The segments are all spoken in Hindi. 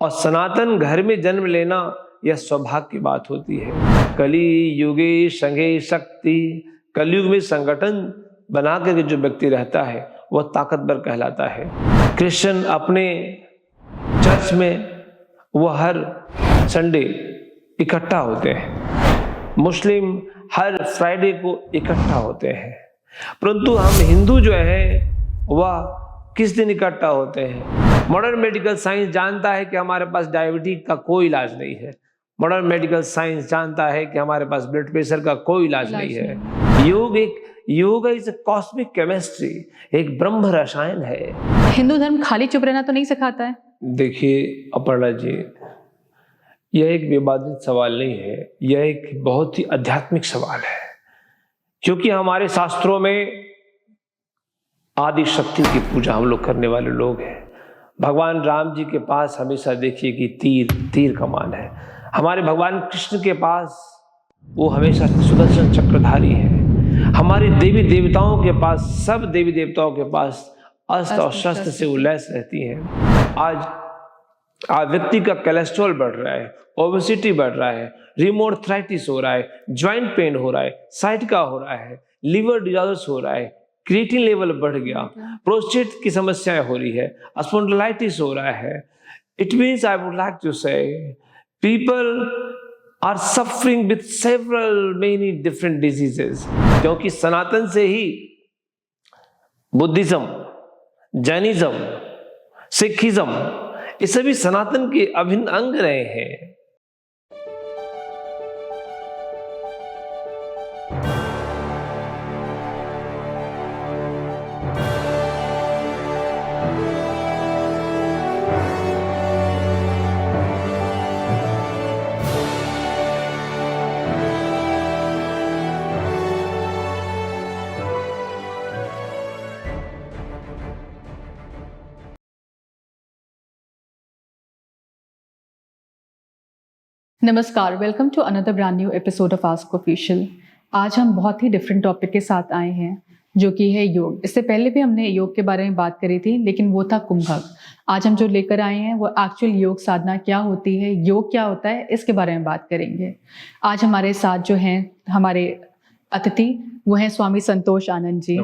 और सनातन घर में जन्म लेना यह सौभाग्य की बात होती है। कली युगे संगे शक्ति, कलयुग में संगठन बना करके जो व्यक्ति रहता है वह ताकतवर कहलाता है। क्रिश्चियन अपने चर्च में वह हर संडे इकट्ठा होते हैं, मुस्लिम हर फ्राइडे को इकट्ठा होते हैं, परंतु हम हिंदू जो हैं वह किस दिन इकट्ठा होते हैं? मॉडर्न मेडिकल साइंस जानता है कि हमारे पास डायबिटीज का कोई इलाज नहीं है। मॉडर्न मेडिकल साइंस जानता है कि हमारे पास ब्लड प्रेशर का कोई इलाज नहीं है। योग इज कॉस्मिक केमिस्ट्री, एक ब्रह्म रसायन है। हिंदू धर्म खाली चुप रहना तो नहीं सिखाता है? देखिए अपर्णा जी, यह एक विवादित सवाल नहीं है, यह एक बहुत ही आध्यात्मिक सवाल है, क्योंकि हमारे शास्त्रों में आदि शक्ति की पूजा हम लोग करने वाले लोग हैं। भगवान राम जी के पास हमेशा देखिए कि तीर कमान है। हमारे भगवान कृष्ण के पास वो हमेशा सुदर्शन चक्रधारी है। हमारे देवी देवताओं के पास, सब देवी देवताओं के पास अस्त्र और शस्त्र से वो लैस रहती हैं। आज व्यक्ति का कोलेस्ट्रॉल बढ़ रहा है, ओबेसिटी बढ़ रहा है, रिमोथराइटिस हो रहा है, ज्वाइंट पेन हो रहा है, साइटिका हो रहा है, लिवर डिजॉर्डर्स हो रहा है, क्रिएटिन लेवल बढ़ गया, प्रोस्टेट की समस्याएं हो रही है, स्पॉन्डिलाइटिस हो रहा है। It means I would like to say people are suffering with several many different diseases, क्योंकि सनातन से ही बुद्धिज्म, जैनिज्म, सिखिज्म, ये सभी सनातन के अभिन्न अंग रहे हैं। नमस्कार, welcome to another brand new episode of Ask Official. आज हम बहुत ही डिफरेंट टॉपिक के साथ आए हैं, जो कि है योग। इससे पहले भी हमने योग के बारे में बात करी थी, लेकिन वो था कुंभक। आज हम जो लेकर आए हैं वो एक्चुअल योग साधना क्या होती है, योग क्या होता है, इसके बारे में बात करेंगे। आज हमारे साथ जो हैं हमारे अतिथि वो हैं स्वामी संतोष आनंद जी,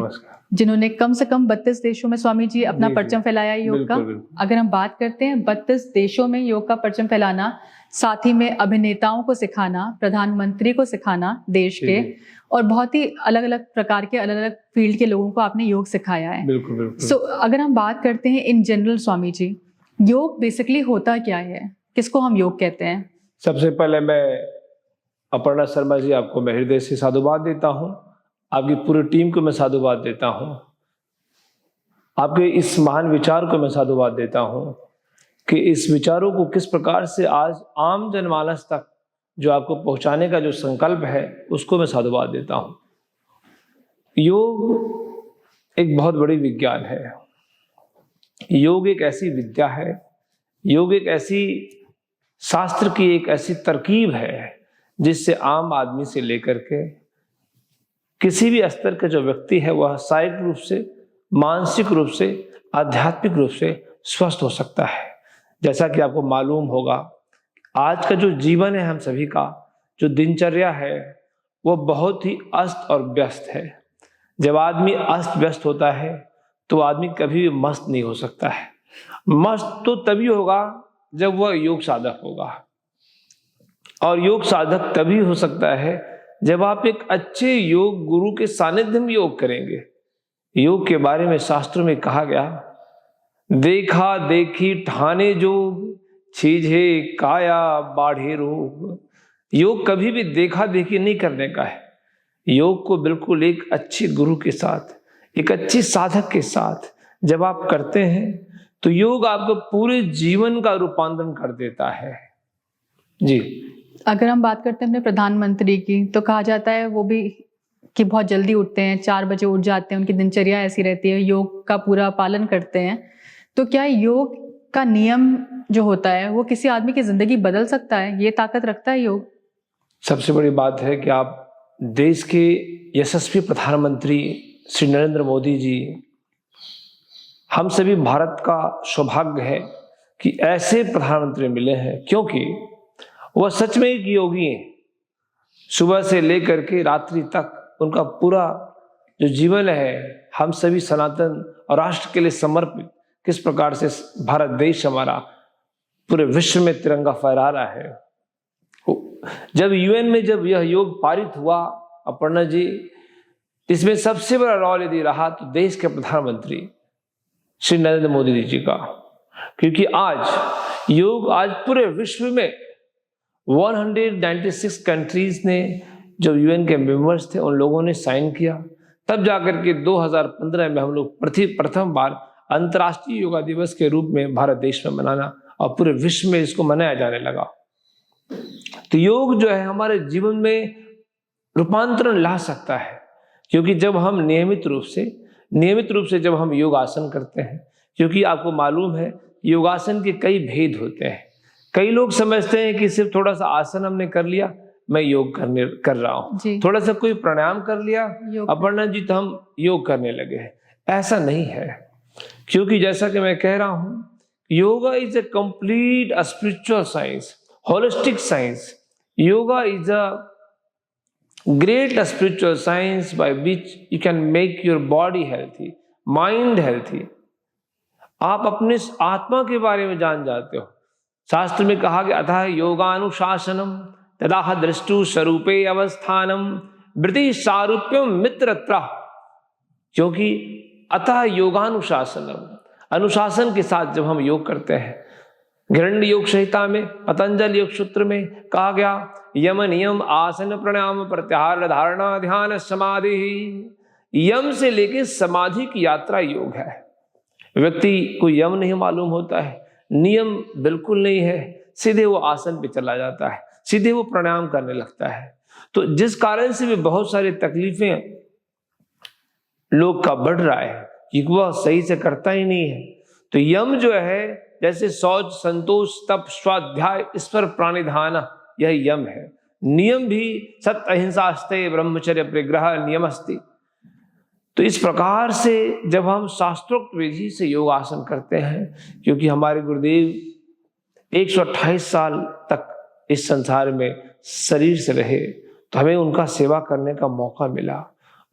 जिन्होंने कम से कम 32 देशों में स्वामी जी अपना परचम फैलाया योग का। अगर हम बात करते हैं 32 देशों में योग का परचम फैलाना, साथ ही में अभिनेताओं को सिखाना, प्रधानमंत्री को सिखाना देश के, और बहुत ही अलग अलग प्रकार के अलग अलग फील्ड के लोगों को आपने योग सिखाया है। बिल्कुल। सो अगर हम बात करते हैं इन जनरल स्वामी जी, योग बेसिकली होता क्या है, किसको हम योग कहते हैं? सबसे पहले मैं अपर्णा शर्मा जी आपको मैं हृदय से साधुवाद देता हूँ, आपकी पूरी टीम को मैं साधुवाद देता हूँ, आपके इस महान विचार को मैं साधुवाद देता हूँ कि इस विचारों को किस प्रकार से आज आम जनमानस तक जो आपको पहुंचाने का जो संकल्प है उसको मैं साधुवाद देता हूं। योग एक बहुत बड़ी विज्ञान है, योग एक ऐसी विद्या है, योग एक ऐसी शास्त्र की एक ऐसी तरकीब है जिससे आम आदमी से लेकर के किसी भी स्तर के जो व्यक्ति है वह शारीरिक रूप से, मानसिक रूप से, आध्यात्मिक रूप से स्वस्थ हो सकता है। जैसा कि आपको मालूम होगा, आज का जो जीवन है हम सभी का, जो दिनचर्या है वो बहुत ही अस्त और व्यस्त है। जब आदमी अस्त व्यस्त होता है तो आदमी कभी भी मस्त नहीं हो सकता है। मस्त तो तभी होगा जब वह योग साधक होगा, और योग साधक तभी हो सकता है जब आप एक अच्छे योग गुरु के सानिध्य में योग करेंगे। योग के बारे में शास्त्रों में कहा गया, देखा देखी ठाने जोग, छीझे काया बाढ़े रोग। योग कभी भी देखा देखी नहीं करने का है। योग को बिल्कुल एक अच्छे गुरु के साथ, एक अच्छी साधक के साथ जब आप करते हैं तो योग आपको पूरे जीवन का रूपांतरण कर देता है। जी, अगर हम बात करते हैं अपने प्रधानमंत्री की, तो कहा जाता है वो भी कि बहुत जल्दी उठते हैं, 4 बजे उठ जाते हैं, उनकी दिनचर्या ऐसी रहती है, योग का पूरा पालन करते हैं। तो क्या योग का नियम जो होता है वो किसी आदमी की जिंदगी बदल सकता है? ये ताकत रखता है योग? सबसे बड़ी बात है कि आप देश के यशस्वी प्रधानमंत्री श्री नरेंद्र मोदी जी, हम सभी भारत का सौभाग्य है कि ऐसे प्रधानमंत्री मिले हैं, क्योंकि वह सच में एक योगी हैं। सुबह से लेकर के रात्रि तक उनका पूरा जो जीवन है हम सभी सनातन और राष्ट्र के लिए समर्पित, किस प्रकार से भारत देश हमारा पूरे विश्व में तिरंगा फहरा रहा है। जब यूएन में जब यह योग पारित हुआ अपर्णा जी, इसमें सबसे बड़ा रोल यदि रहा तो देश के प्रधानमंत्री श्री नरेंद्र मोदी जी का, क्योंकि आज योग आज पूरे विश्व में 196 कंट्रीज ने, जो यूएन के मेंबर्स थे उन लोगों ने साइन किया। तब जाकर के 2015 में हम लोग प्रथम बार अंतर्राष्ट्रीय योगा दिवस के रूप में भारत देश में मनाना और पूरे विश्व में इसको मनाया जाने लगा। तो योग जो है हमारे जीवन में रूपांतरण ला सकता है, क्योंकि जब हम नियमित रूप से जब हम योगासन करते हैं, क्योंकि आपको मालूम है योगासन के कई भेद होते हैं। कई लोग समझते हैं कि सिर्फ थोड़ा सा आसन हमने कर लिया, मैं योग कर रहा हूँ, थोड़ा सा कोई प्राणायाम कर लिया अपर्णा जी तो हम योग करने लगे हैं। ऐसा नहीं है, क्योंकि जैसा कि मैं कह रहा हूं, yoga is a complete spiritual science, holistic science. Yoga is a great spiritual science by which you can make your body healthy, mind healthy. आप अपने आत्मा के बारे में जान जाते हो। शास्त्र में कहा गया अतः योगानुशासनम तदाह दृष्टु स्वरूपे अवस्थानम वृत्ति सारूप्यम मित्रत्र, क्योंकि अतः योगानुशासनम, अनुशासन के साथ जब हम योग करते हैं, गृह्ण योग संहिता में पतंजलि योग सूत्र में कहा गया यम नियम आसन प्राणायाम प्रत्याहार धारणा ध्यान समाधि, यम से लेके समाधि की यात्रा योग है। व्यक्ति को यम नहीं मालूम होता है, नियम बिल्कुल नहीं है, सीधे वो आसन पे चला जाता है, सीधे वो प्राणायाम करने लगता है। तो जिस कारण से भी बहुत सारी तकलीफें लोग का बढ़ रहा है कि वह सही से करता ही नहीं है। तो यम जो है जैसे शौच, संतोष, तप, स्वाध्याय, ईश्वर प्राणिधान, यह यम है। नियम भी सत्य अहिंसास्ते ब्रह्मचर्य परिग्रह नियमस्ति। तो इस प्रकार से जब हम शास्त्रोक्त विधि से योगासन करते हैं, क्योंकि हमारे गुरुदेव 128 साल तक इस संसार में शरीर से रहे, तो हमें उनका सेवा करने का मौका मिला।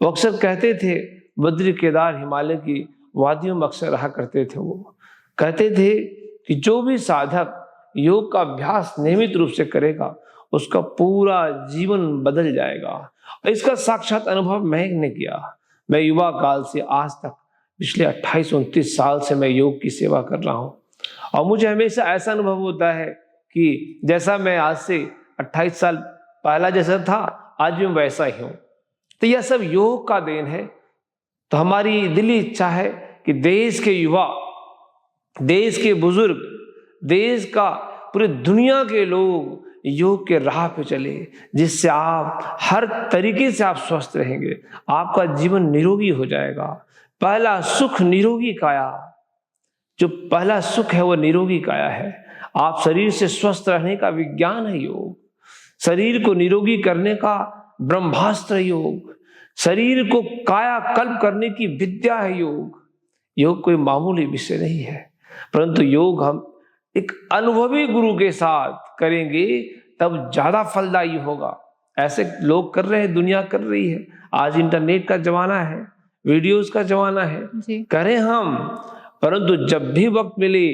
वो अक्सर कहते थे, बद्री केदार हिमालय की वादियों में अक्सर रहा करते थे, वो कहते थे कि जो भी साधक योग का अभ्यास नियमित रूप से करेगा उसका पूरा जीवन बदल जाएगा। और इसका साक्षात अनुभव मैंने किया। मैं युवा काल से आज तक पिछले 28-29 साल से मैं योग की सेवा कर रहा हूँ, और मुझे हमेशा ऐसा अनुभव होता है कि जैसा मैं आज से 28 साल पहला जैसा था आज भी वैसा ही हूँ। तो यह सब योग का देन है। तो हमारी दिली इच्छा है कि देश के युवा, देश के बुजुर्ग, देश का पूरी दुनिया के लोग योग के राह पे चले, जिससे आप हर तरीके से आप स्वस्थ रहेंगे, आपका जीवन निरोगी हो जाएगा। पहला सुख निरोगी काया, जो पहला सुख है वो निरोगी काया है। आप शरीर से स्वस्थ रहने का विज्ञान है योग, शरीर को निरोगी करने का ब्रह्मास्त्र योग, शरीर को काया कल्प करने की विद्या है योग। योग कोई मामूली विषय नहीं है, परंतु योग हम एक अनुभवी गुरु के साथ करेंगे तब ज्यादा फलदायी होगा। ऐसे लोग कर रहे हैं, दुनिया कर रही है। आज इंटरनेट का जमाना है, वीडियोस का जमाना है, करें हम, परंतु जब भी वक्त मिले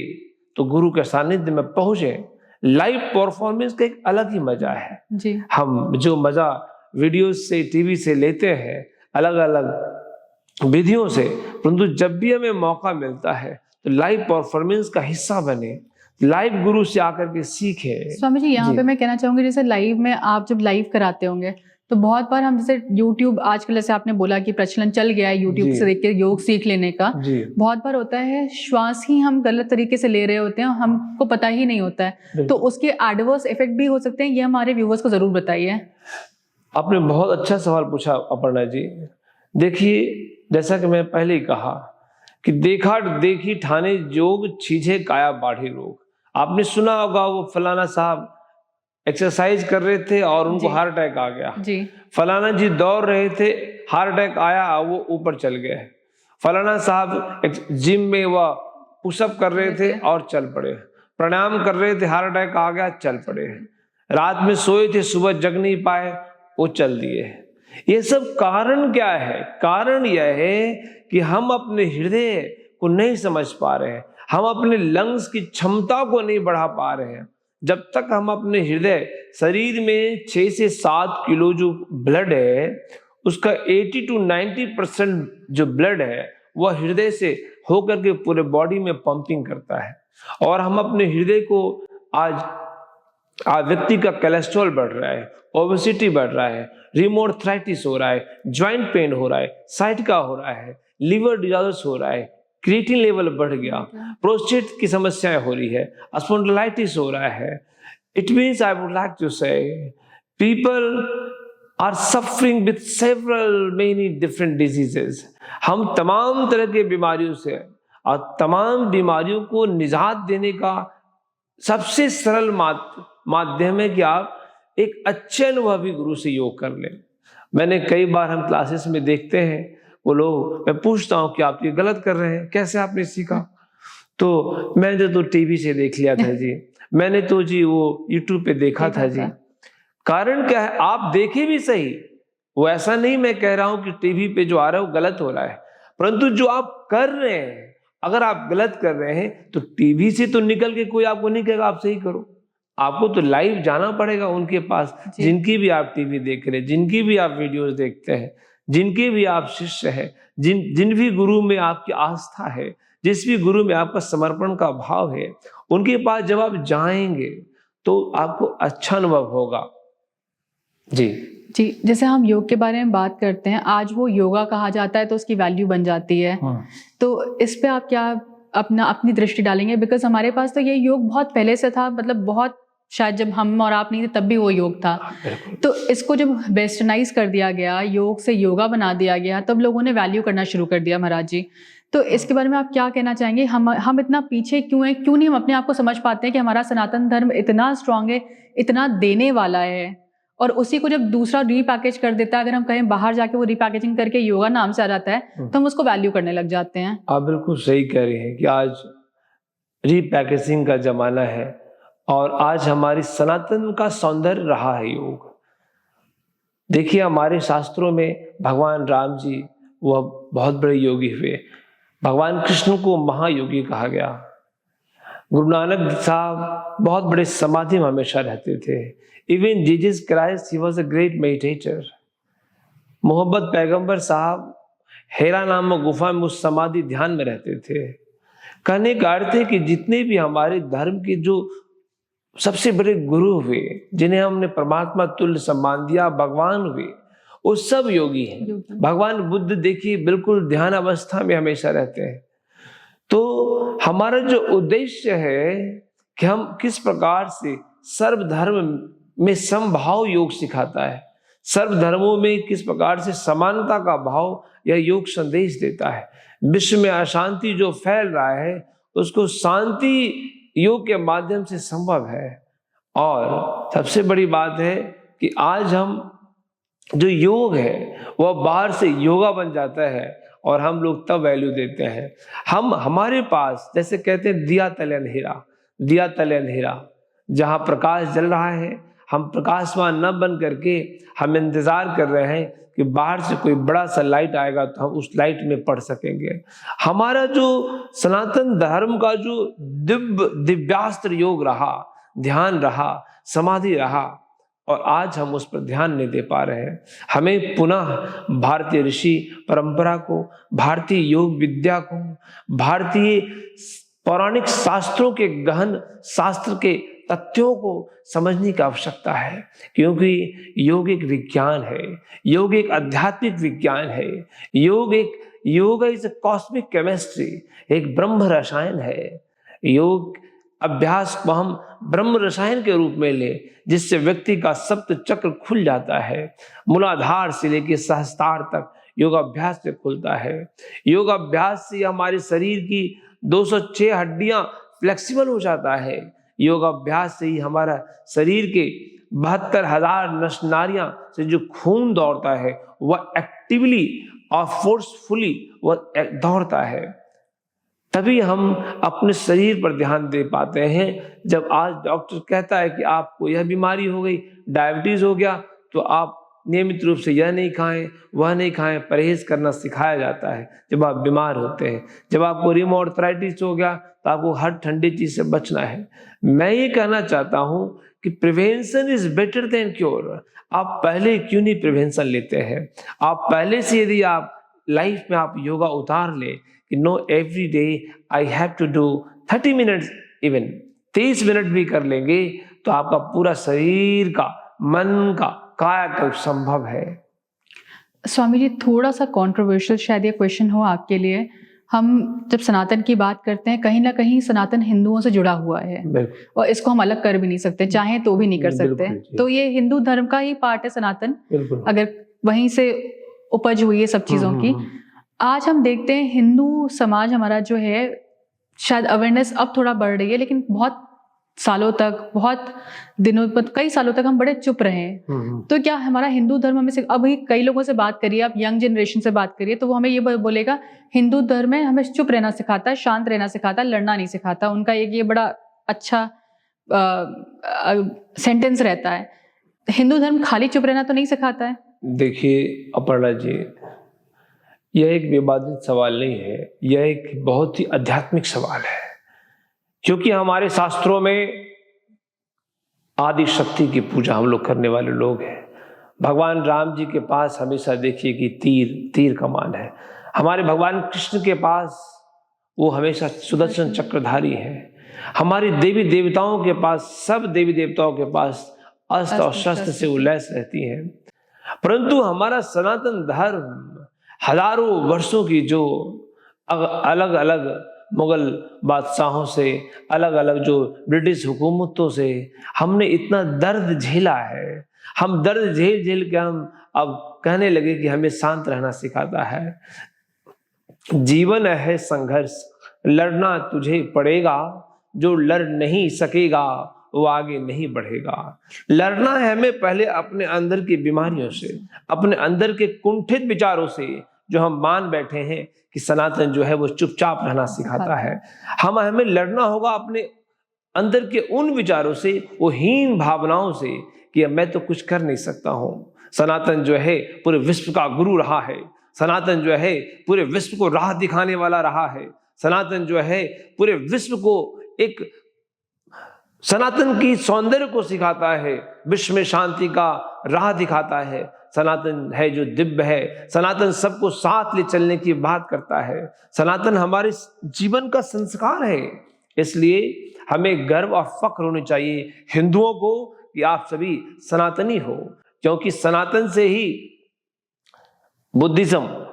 तो गुरु के सानिध्य में पहुंचे। लाइव परफॉर्मेंस का एक अलग ही मजा है जी। हम जो मजा वीडियोस से, टीवी से लेते हैं अलग अलग विधियों से, परंतु जब भी हमें मौका मिलता है तो लाइव परफॉर्मेंस का हिस्सा बने, लाइव गुरु से आकर के सीखे। स्वामी जी, यहाँ पे मैं कहना चाहूंगी, जैसे लाइव में आप जब लाइव कराते होंगे तो बहुत बार हम जैसे YouTube आजकल, जैसे आपने बोला कि प्रचलन चल गया है YouTube से देख के योग सीख लेने का, बहुत बार होता है श्वास ही हम गलत तरीके से ले रहे होते हैं, हमको पता ही नहीं होता है, तो उसके एडवर्स इफेक्ट भी हो सकते हैं। ये हमारे व्यूवर्स को जरूर बताइए। आपने बहुत अच्छा सवाल पूछा अपर्णा जी। देखिए, जैसा कि मैं पहले ही कहा कि देखा देखी ठाने जोग छीझे काया बाढ़ी रोग। आपने सुना होगा वो फलाना साहब एक्सरसाइज कर रहे थे और उनको हार्ट अटैक आ गया जी। फलाना जी दौड़ रहे थे, हार्ट अटैक आया, वो ऊपर चल गए। फलाना साहब जिम में वह पुशअप कर रहे थे और चल पड़े। प्राणायाम कर रहे थे, हार्ट अटैक आ गया, चल पड़े। रात में सोए थे, सुबह जग नहीं पाए, वो चल दिए। ये सब कारण क्या है? कारण यह है कि हम अपने हृदय को नहीं समझ पा रहे हैं, हम अपने लंग्स की क्षमता को नहीं बढ़ा पा रहे हैं। जब तक हम अपने हृदय, शरीर में 6 से 7 किलो जो ब्लड है, उसका 80 to 90% जो ब्लड है वह हृदय से होकर के पूरे बॉडी में पंपिंग करता है। और हम अपने हृदय को आज व्यक्ति का कोलेस्ट्रॉल बढ़ रहा है, ओबेसिटी बढ़ रहा है, रिमोथराइटिस हो रहा है, ज्वाइंट पेन हो रहा है, साइटिका हो रहा है, लिवर डिजॉर्डर्स हो रहा है, क्रिएटिन लेवल बढ़ गया, प्रोस्टेट की समस्याएं हो रही है, स्पॉन्डिलाइटिस हो रहा है। It means I would like to say people are suffering with several many different diseases. हम तमाम तरह के बीमारियों से, और तमाम बीमारियों को निजात देने का सबसे सरल माध्यम है कि आप एक अच्छे अनुभवी गुरु से योग कर लें। मैंने कई बार, हम क्लासेस में देखते हैं वो लोग, मैं पूछता हूं कि आप ये गलत कर रहे हैं, कैसे आपने सीखा? तो मैंने तो टीवी से देख लिया था जी, मैंने तो जी वो यूट्यूब पे देखा था जी। कारण क्या है? आप देखे भी सही, वो ऐसा नहीं मैं कह रहा हूं कि टीवी पे जो आ रहा है वो गलत हो रहा है, परंतु जो आप कर रहे हैं, अगर आप गलत कर रहे हैं तो टीवी से तो निकल के कोई आपको नहीं कहेगा आप सही करो। आपको तो लाइव जाना पड़ेगा उनके पास, जिनकी भी आप टीवी देख रहे हैं, जिनकी भी आप वीडियोस देखते हैं, जिनके भी आप शिष्य हैं, जिन भी गुरु में आपकी आस्था है, जिस भी गुरु में आपका समर्पण का भाव है, उनके पास जब आप जाएंगे तो आपको अच्छा अनुभव होगा। जी जी, जैसे हम योग के बारे में बात करते हैं, आज वो योगा कहा जाता है तो उसकी वैल्यू बन जाती है। तो इस पे आप क्या अपनी दृष्टि डालेंगे? बिकॉज हमारे पास तो ये योग बहुत पहले से था, मतलब बहुत, शायद जब हम और आप नहीं थे तब भी वो योग था। तो इसको जब वेस्टर्नाइज कर दिया गया, योग से योगा बना दिया गया, तब लोगों ने वैल्यू करना शुरू कर दिया महाराज जी। तो इसके बारे में आप क्या कहना चाहेंगे? हम इतना पीछे क्यों हैं? क्यों नहीं हम अपने आप को समझ पाते हैं कि हमारा सनातन धर्म इतना स्ट्रांग है, इतना देने वाला है, और उसी को जब दूसरा रीपैकेज कर देता है, अगर हम कहें बाहर जाके वो रीपैकेजिंग करके योगा नाम से आ जाता है, तो हम उसको वैल्यू करने लग जाते हैं। आप बिल्कुल सही कह रहे हैं कि आज रीपैकेजिंग का जमाना है, और आज हमारी सनातन का सौंदर्य रहा है योग। देखिए, हमारे शास्त्रों में भगवान राम जी वह बहुत बड़े योगी हुए, भगवान कृष्ण को महायोगी कहा गया, गुरु नानक साहब बहुत बड़े समाधि में हमेशा रहते थे। Even Jesus Christ, he was a great meditator. Muhammad पैगंबर साहब हेरा नामक गुफा में उस समाधि ध्यान में रहते थे। कहने का अर्थ है कि जितने भी हमारे धर्म के जो सबसे बड़े गुरु हुए, जिन्हें हमने परमात्मा तुल्य सम्मान दिया, भगवान हुए, वो सब योगी हैं। भगवान बुद्ध देखिए बिल्कुल ध्यान अवस्था में हमेशा रहते हैं। तो हमारा जो उद्देश्य है कि हम किस प्रकार से सर्वधर्म में समभाव योग सिखाता है, सर्वधर्मों में किस प्रकार से समानता का भाव यह योग संदेश देता है। विश्व में अशांति जो फैल रहा है उसको शांति योग के माध्यम से संभव है। और सबसे बड़ी बात है कि आज हम जो योग है वह बाहर से योगा बन जाता है, और हम लोग तब वैल्यू देते हैं। हमारे पास जैसे कहते हैं दिया तले अंधेरा, दिया तले अंधेरा, जहां प्रकाश जल रहा है, हम प्रकाशवान न बन करके हम इंतजार कर रहे हैं कि बाहर से कोई बड़ा सा लाइट आएगा तो हम उस लाइट में पढ़ सकेंगे। हमारा जो सनातन धर्म का जो दिव्यास्त्र योग रहा, ध्यान रहा, समाधि रहा, और आज हम उस पर ध्यान नहीं दे पा रहे हैं। हमें पुनः भारतीय ऋषि परंपरा को, भारतीय योग विद्या को, भारतीय पौराणिक शास्त्रों के गहन शास्त्र के तथ्यों को समझने की आवश्यकता है, क्योंकि योग एक विज्ञान है, योग एक आध्यात्मिक विज्ञान है, योग इज कॉस्मिक केमिस्ट्री, एक ब्रह्म रसायन है। योग अभ्यास को हम ब्रह्म रसायन के रूप में ले, जिससे व्यक्ति का सप्त चक्र खुल जाता है, मूलाधार से लेकर सहस्त्रार तक योग अभ्यास से खुलता है। योग अभ्यास से हमारे शरीर की 206 हड्डियां फ्लेक्सिबल हो जाता है। योग अभ्यास से ही हमारा शरीर के 72,000 नस नाड़ियां से जो खून दौड़ता है वह एक्टिवली और फोर्सफुली वह दौड़ता है। तभी हम अपने शरीर पर ध्यान दे पाते हैं। जब आज डॉक्टर कहता है कि आपको यह बीमारी हो गई, डायबिटीज हो गया, तो आप नियमित रूप से यह नहीं खाएं, वह नहीं खाएं, परहेज करना सिखाया जाता है जब आप बीमार होते हैं। जब आपको रिमोआर्थराइटिस हो गया तो आपको हर ठंडी चीज से बचना है। मैं ये कहना चाहता हूं कि prevention is better than cure. आप पहले क्यों नहीं प्रिवेंशन लेते हैं? आप पहले से यदि आप लाइफ में आप योगा उतार ले कि no every day I have to do 30 minutes, even 30 minute भी कर लेंगे तो आपका पूरा शरीर का, मन का कायाकल्प संभव है। स्वामी जी, थोड़ा सा कंट्रोवर्शियल शायद ये क्वेश्चन हो आपके लिए। हम जब सनातन की बात करते हैं, कहीं ना कहीं सनातन हिंदुओं से जुड़ा हुआ है और इसको हम अलग कर भी नहीं सकते, चाहे तो भी नहीं कर सकते। तो ये हिंदू धर्म का ही पार्ट है सनातन, अगर वहीं से उपज हुई है सब चीजों की। आज हम देखते हैं हिंदू समाज हमारा जो है, शायद अवेयरनेस अब थोड़ा बढ़ रही है, लेकिन बहुत सालों तक, बहुत दिनों, कई सालों तक हम बड़े चुप रहे। तो क्या हमारा हिंदू धर्म हमें अभी कई लोगों से बात करिए, आप यंग जनरेशन से बात करिए, तो वो हमें ये बोलेगा हिंदू धर्म है, हमें चुप रहना सिखाता है, शांत रहना सिखाता है, लड़ना नहीं सिखाता। उनका एक ये बड़ा अच्छा सेंटेंस रहता है। हिंदू धर्म खाली चुप रहना तो नहीं सिखाता है। देखिए अपर्णा जी, यह एक विवादित सवाल नहीं है, यह एक बहुत ही आध्यात्मिक सवाल है। क्योंकि हमारे शास्त्रों में आदि शक्ति की पूजा हम लोग करने वाले लोग हैं। भगवान राम जी के पास हमेशा देखिए कि तीर कमान है। हमारे भगवान कृष्ण के पास वो हमेशा सुदर्शन चक्रधारी है। हमारी देवी देवताओं के पास, सब देवी देवताओं के पास अस्त्र और शस्त्र से वो लैस रहती हैं। परंतु हमारा सनातन धर्म हजारों वर्षों की जो अलग अलग मुगल बादशाहों से, अलग अलग जो ब्रिटिश हुकूमतों से हमने इतना दर्द झेला है, हम दर्द झेल झेल के हम अब कहने लगे कि हमें शांत रहना सिखाता है। जीवन है संघर्ष, लड़ना तुझे पड़ेगा, जो लड़ नहीं सकेगा वो आगे नहीं बढ़ेगा। लड़ना है हमें पहले अपने अंदर की बीमारियों से, अपने अंदर के कुंठित विचारों से, जो हम मान बैठे हैं कि सनातन जो है वो चुपचाप रहना सिखाता है। हमें लड़ना होगा अपने अंदर के उन विचारों से, वो हीन भावनाओं से कि मैं तो कुछ कर नहीं सकता हूं। सनातन जो है पूरे विश्व का गुरु रहा है। सनातन जो है पूरे विश्व को राह दिखाने वाला रहा है। सनातन जो है पूरे विश्व को एक सनातन की सौंदर्य को सिखाता है, विश्व में शांति का राह दिखाता है। सनातन है जो दिव्य है। सनातन सबको साथ ले चलने की बात करता है। सनातन हमारे जीवन का संस्कार है। इसलिए हमें गर्व और फक्र होनी चाहिए हिंदुओं को कि आप सभी सनातनी हो, क्योंकि सनातन से ही बुद्धिज्म,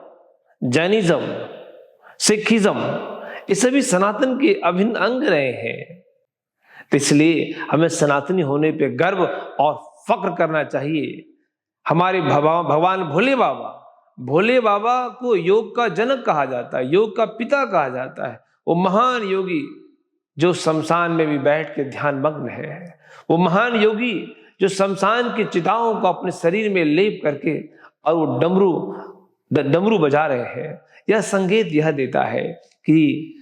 जैनिज्म, सिखिज्म, ये सभी सनातन के अभिन्न अंग रहे हैं। तो इसलिए हमें सनातनी होने पे गर्व और फक्र करना चाहिए। हमारे भगवान भोले बाबा को योग का जनक कहा जाता है, योग का पिता कहा जाता है। वो महान योगी जो शमशान में भी बैठ के ध्यान मग्न है। वो महान योगी जो शमशान की चिताओं को अपने शरीर में लेप करके और वो डमरू बजा रहे हैं। यह संकेत यह देता है कि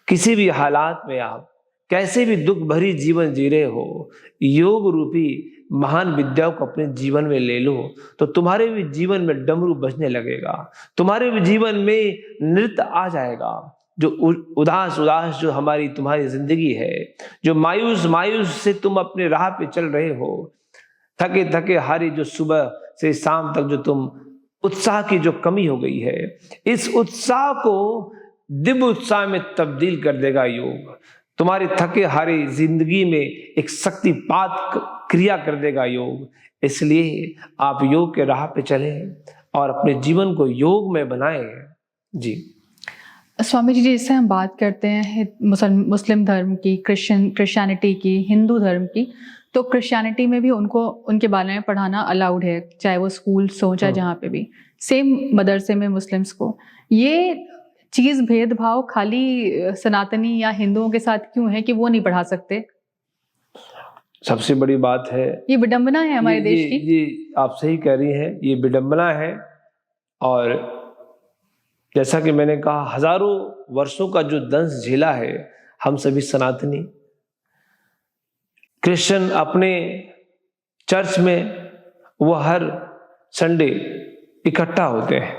किसी भी हालात में आप कैसे भी दुख भरी जीवन जी रहे हो, योग रूपी महान विद्याओं को अपने जीवन में ले लो तो तुम्हारे भी जीवन में डमरू बजने लगेगा, तुम्हारे भी जीवन में नृत्य आ जाएगा। जो उदास जो तुम्हारी जिंदगी है, जो मायूस से तुम अपने राह पे चल रहे हो, थके हारी जो सुबह से शाम तक जो तुम उत्साह की जो कमी हो गई है, इस उत्साह को दिव्य उत्साह में तब्दील कर देगा योग। तुम्हारी थके हारी जिंदगी में एक शक्तिपात क्रिया कर देगा योग। इसलिए आप योग के राह पे चलें और अपने जीवन को योग में बनाएं। जी स्वामी जी, जैसे हम बात करते हैं मुस्लिम धर्म की, क्रिश्चियनिटी की, हिंदू धर्म की, तो क्रिश्चियनिटी में भी उनको उनके बारे में पढ़ाना अलाउड है, चाहे वो स्कूल हो चाहे जहाँ पे भी। सेम मदरसे में मुस्लिम्स को ये चीज भेदभाव खाली सनातनी या हिंदुओं के साथ क्यों है कि वो नहीं पढ़ा सकते? सबसे बड़ी बात है, ये विडंबना है हमारे देश की। ये आप सही कह रही हैं, ये विडंबना है। और जैसा कि मैंने कहा, हजारों वर्षों का जो दंश झेला है, हम सभी सनातनी क्रिश्चियन अपने चर्च में वो हर संडे इकट्ठा होते हैं,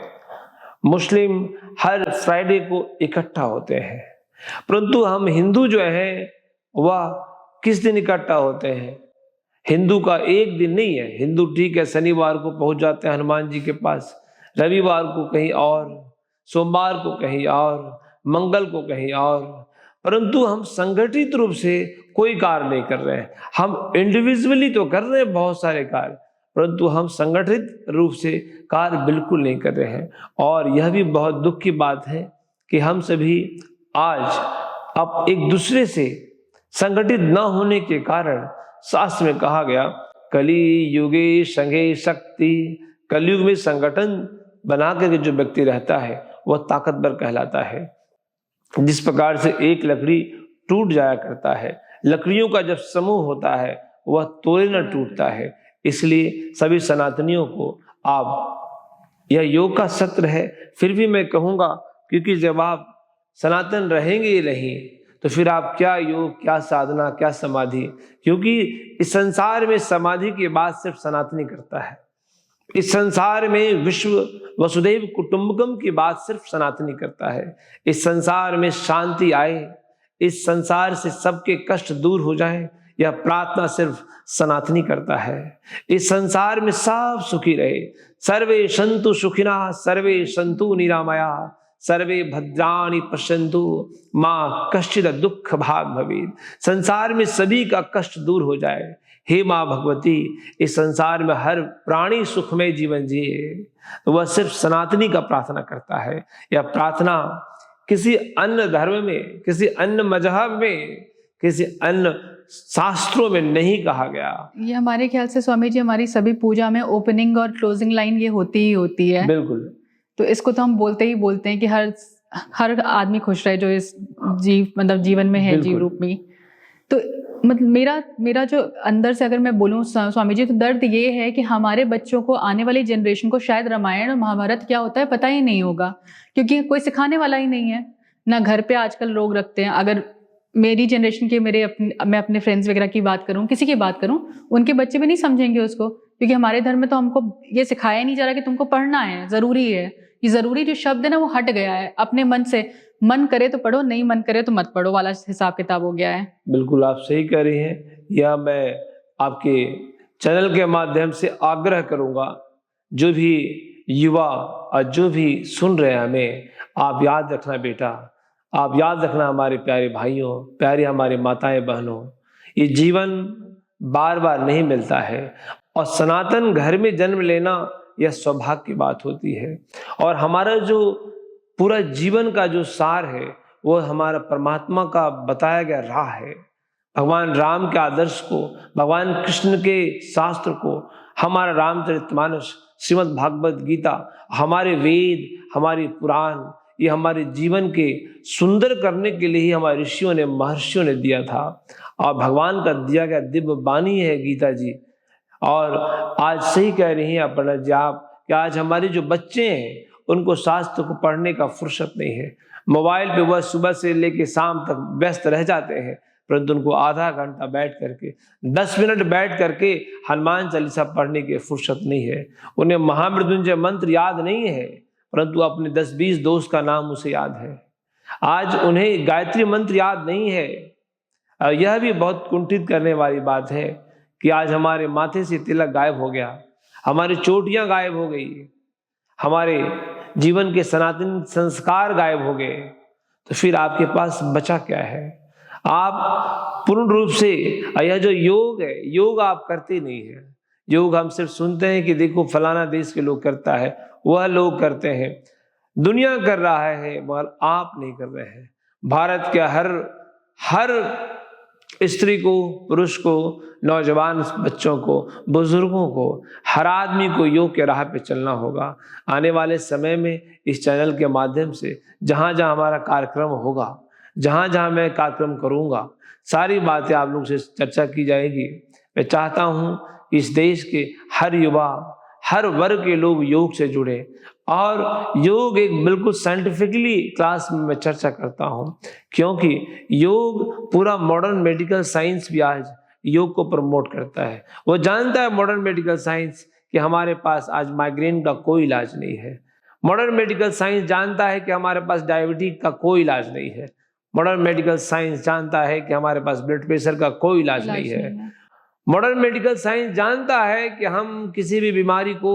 मुस्लिम हर फ्राइडे को इकट्ठा होते हैं, परंतु हम हिंदू जो हैं वह किस दिन इकट्ठा होते हैं? हिंदू का एक दिन नहीं है। हिंदू ठीक है, शनिवार को पहुंच जाते हैं हनुमान जी के पास, रविवार को कहीं और, सोमवार को कहीं और, मंगल को कहीं और, परंतु हम संगठित रूप से कोई कार्य नहीं कर रहे हैं। हम इंडिविजुअली तो कर रहे हैं बहुत सारे कार्य, परंतु हम संगठित रूप से कार्य बिल्कुल नहीं कर रहे हैं। और यह भी बहुत दुख की बात है कि हम सभी आज अब एक दूसरे से संगठित न होने के कारण, शास्त्र में कहा गया कली युगे संघे शक्ति, कलयुग में संगठन बना करके जो व्यक्ति रहता है वह ताकतवर कहलाता है। जिस प्रकार से एक लकड़ी टूट जाया करता है, लकड़ियों का जब समूह होता है वह तोड़े न टूटता है। इसलिए सभी सनातनियों को आप, यह योग का सत्र है, फिर भी मैं कहूँगा, क्योंकि जब आप सनातन रहेंगे ही नहीं तो फिर आप क्या योग, क्या साधना, क्या समाधि, क्योंकि इस संसार में समाधि की बात सिर्फ सनातनी करता है। इस संसार में विश्व वसुधैव कुटुंबकम की बात सिर्फ सनातनी करता है। इस संसार में शांति आए, इस संसार से सबके कष्ट दूर हो जाए, यह प्रार्थना सिर्फ सनातनी करता है। इस संसार में सब सुखी रहे, सर्वे सन्तु सुखिनः सर्वे सन्तु निरामया सर्वे भद्राणि पश्यन्तु माँ कश्चित् दुःख भाग भवेत्। संसार में सभी का कष्ट दूर हो जाए। हे माँ भगवती, इस संसार में हर प्राणी सुखमय जीवन जिए, तो वह सिर्फ सनातनी का प्रार्थना करता है। यह प्रार्थना किसी अन्य धर्म में, किसी अन्य मजहब में, किसी अन्य शास्त्रों में नहीं कहा गया। ये हमारे ख्याल से स्वामी जी हमारी सभी पूजा में ओपनिंग और क्लोजिंग लाइन ये होती ही होती है। बिल्कुल। तो इसको तो हम बोलते ही बोलते हैं कि हर आदमी खुश रहे जो इस जीवन में है, जीव रूप में। तो मतलब मेरा जो अंदर से अगर मैं बोलूं स्वामी जी, तो दर्द ये है कि हमारे बच्चों को, आने वाली जनरेशन को शायद रामायण और महाभारत क्या होता है पता ही नहीं होगा, क्योंकि कोई सिखाने वाला ही नहीं है ना। घर पे आजकल लोग रखते हैं, अगर मेरी जनरेशन के मैं अपने फ्रेंड्स वगैरह की बात करूं, किसी की बात करूं, उनके बच्चे भी नहीं समझेंगे उसको, क्योंकि हमारे धर्म में तो हमको ये सिखाया नहीं जा रहा कि तुमको पढ़ना है, जरूरी है। ये जरूरी जो शब्द है ना वो हट गया है अपने मन से। मन करे तो पढ़ो, नहीं मन करे तो मत पढ़ो वाला हिसाब किताब हो गया है। बिल्कुल आप सही कह रही हैं। यह मैं आपके चैनल के माध्यम से आग्रह करूंगा, जो भी युवा और जो भी सुन रहे हैं हमें, आप याद रखना बेटा, आप याद रखना हमारे प्यारे भाइयों, प्यारे हमारे माताएं बहनों, ये जीवन बार बार नहीं मिलता है और सनातन घर में जन्म लेना यह सौभाग्य की बात होती है। और हमारा जो पूरा जीवन का जो सार है वो हमारा परमात्मा का बताया गया राह है। भगवान राम के आदर्श को, भगवान कृष्ण के शास्त्र को, हमारा रामचरितमानस, श्रीमद् भागवत गीता, हमारे वेद, हमारी पुराण, ये हमारे जीवन के सुंदर करने के लिए ही हमारे ऋषियों ने, महर्षियों ने दिया था। और भगवान का दिया गया दिव्य वाणी है गीता जी। और आज सही कह रही हैं अपर्णा जी आप कि आज हमारे जो बच्चे हैं उनको शास्त्र को पढ़ने का फुर्सत नहीं है। मोबाइल पे वह सुबह से लेके शाम तक व्यस्त रह जाते हैं, परंतु उनको आधा घंटा बैठ करके, 10 मिनट बैठ करके हनुमान चालीसा पढ़ने की फुर्सत नहीं है। उन्हें महामृत्युंजय मंत्र याद नहीं है, परंतु अपने 10-20 दोस्त का नाम उसे याद है। आज उन्हें गायत्री मंत्र याद नहीं है। यह भी बहुत कुंठित करने वाली बात है कि आज हमारे माथे से तिलक गायब हो गया, हमारी चोटियां गायब हो गई, हमारे जीवन के सनातन संस्कार गायब हो गए। तो फिर आपके पास बचा क्या है? आप पूर्ण रूप से, यह जो योग है, योग आप करते नहीं है। योग हम सिर्फ सुनते हैं कि देखो फलाना देश के लोग करता है, वह लोग करते हैं, दुनिया कर रहा है, मगर आप नहीं कर रहे हैं। भारत के हर स्त्री को, पुरुष को, नौजवान बच्चों को, बुजुर्गों को, हर आदमी को योग के राह पे चलना होगा। आने वाले समय में इस चैनल के माध्यम से जहाँ जहाँ हमारा कार्यक्रम होगा, जहाँ जहाँ मैं कार्यक्रम करूँगा, सारी बातें आप लोग से चर्चा की जाएगी। मैं चाहता हूँ कि इस देश के हर युवा, हर वर्ग के लोग योग से जुड़े। और योग एक बिल्कुल साइंटिफिकली क्लास में मैं चर्चा करता हूँ, क्योंकि योग पूरा मॉडर्न मेडिकल साइंस भी आज योग को प्रमोट करता है। वो जानता है मॉडर्न मेडिकल साइंस कि हमारे पास आज माइग्रेन का कोई इलाज नहीं है। मॉडर्न मेडिकल साइंस जानता है कि हमारे पास डायबिटीज का कोई इलाज नहीं है। मॉडर्न मेडिकल साइंस जानता है कि हमारे पास ब्लड प्रेशर का कोई इलाज नहीं है। मॉडर्न मेडिकल साइंस जानता है कि हम किसी भी बीमारी को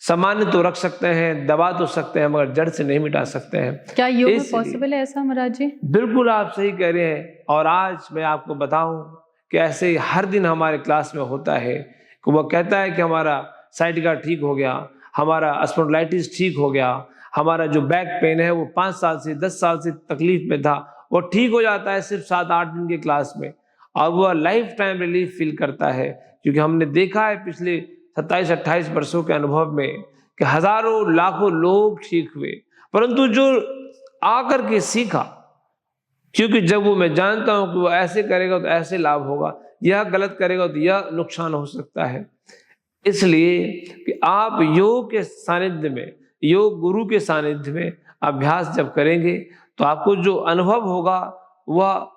सामान्य तो रख सकते हैं, दबा तो सकते हैं, मगर जड़ से नहीं मिटा सकते हैं। क्या योग में पॉसिबल है ऐसा महाराज जी? बिल्कुल आप सही कह रहे हैं। और आज मैं आपको बताऊं कि ऐसे हर दिन हमारे क्लास में होता है कि वो कहता है कि हमारा साइटिका ठीक हो गया, हमारा स्पॉन्डिलाइटिस ठीक हो गया, हमारा जो बैक पेन है वो 5 साल से 10 साल से तकलीफ में था, वो ठीक हो जाता है सिर्फ 7-8 दिन के क्लास में। और वह लाइफ टाइम रिलीफ फील करता है, क्योंकि हमने देखा है पिछले 27-28 वर्षों के अनुभव में कि हजारों लाखों लोग ठीक हुए, परंतु जो आकर के सीखा, क्योंकि जब वो मैं जानता हूं कि वो ऐसे करेगा तो ऐसे लाभ होगा, यह गलत करेगा तो यह नुकसान हो सकता है, इसलिए कि आप योग के सानिध्य में, योग गुरु के सानिध्य में अभ्यास जब करेंगे तो आपको जो अनुभव होगा वह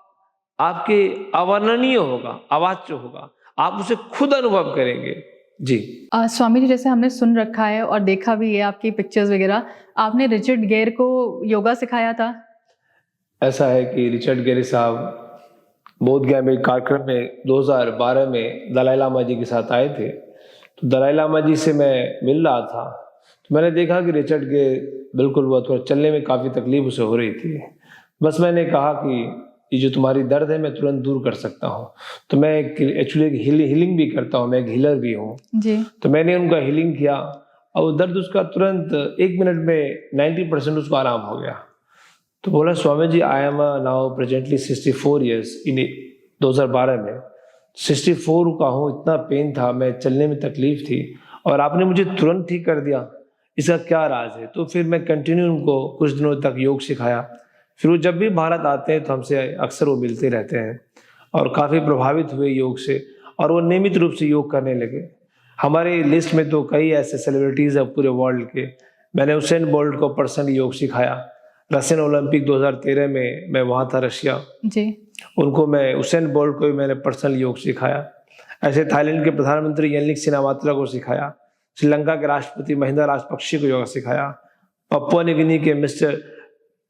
आपके अवर्णनीय होगा, अवाच्य होगा, आप उसे खुद अनुभव करेंगे। जी स्वामी जी, जैसे हमने सुन रखा है और देखा भी है आपकी पिक्चर्स वगैरह, आपने रिचर्ड गेयर को योगा सिखाया था। ऐसा है कि रिचर्ड गेयर साहब बोधगया में कार्यक्रम में 2012 में दलाई लामा जी के साथ आए थे। तो दलाई लामा जी से मैं मिल रहा था, तो मैंने देखा कि रिचर्ड गेयर बिल्कुल वो थोड़ा चलने में काफ़ी तकलीफ उसे हो रही थी। बस मैंने कहा कि ये जो तुम्हारी दर्द है मैं तुरंत दूर कर सकता हूँ। तो मैं एक्चुअली हीलिंग भी करता हूँ, मैं एक हीलर भी हूँ जी। तो मैंने उनका हीलिंग किया और वो दर्द उसका तुरंत 1 मिनट में 90% उसको आराम हो गया। तो बोला Swami ji, I am now presently 64 years in 2012 में 64 का हूँ, इतना पेन था, मैं चलने में तकलीफ थी और आपने मुझे तुरंत ठीक कर दिया, इसका क्या राज है? तो फिर मैं कंटिन्यू उनको कुछ दिनों तक योग सिखाया। फिर वो जब भी भारत आते हैं तो हमसे अक्सर वो मिलते रहते हैं और काफ़ी प्रभावित हुए योग से, और वो नियमित रूप से योग करने लगे। हमारे लिस्ट में तो कई ऐसे सेलिब्रिटीज़ हैं पूरे वर्ल्ड के। मैंने उसेन बोल्ट को पर्सनली योग सिखाया। रशियन ओलंपिक 2013 में मैं वहाँ था, रशिया जी, उनको मैं, उसेन बोल्ट को भी मैंने पर्सनल योग सिखाया। ऐसे थाईलैंड के प्रधानमंत्री यंगलिक सिनावात्रा को सिखाया, श्रीलंका के राष्ट्रपति महिंदा राजपक्षे को योगा सिखाया, पपुआ न्यू गिनी के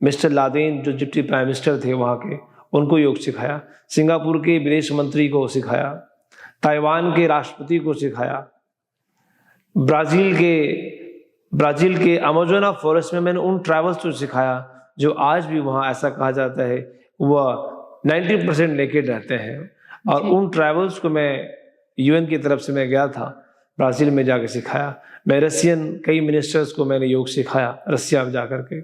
मिस्टर लादेन जो डिप्टी प्राइम मिनिस्टर थे वहाँ के, उनको योग सिखाया, सिंगापुर के विदेश मंत्री को सिखाया, ताइवान के राष्ट्रपति को सिखाया, ब्राजील के अमेजोना फॉरेस्ट में मैंने उन ट्रैवल्स को सिखाया जो आज भी वहाँ ऐसा कहा जाता है वह 90% नेकेड रहते हैं। और उन ट्रैवल्स को मैं यूएन की तरफ से मैं गया था, ब्राज़ील में जाकर सिखाया। मैं रशियन कई मिनिस्टर्स को मैंने योग सिखाया रसिया में जाकर के,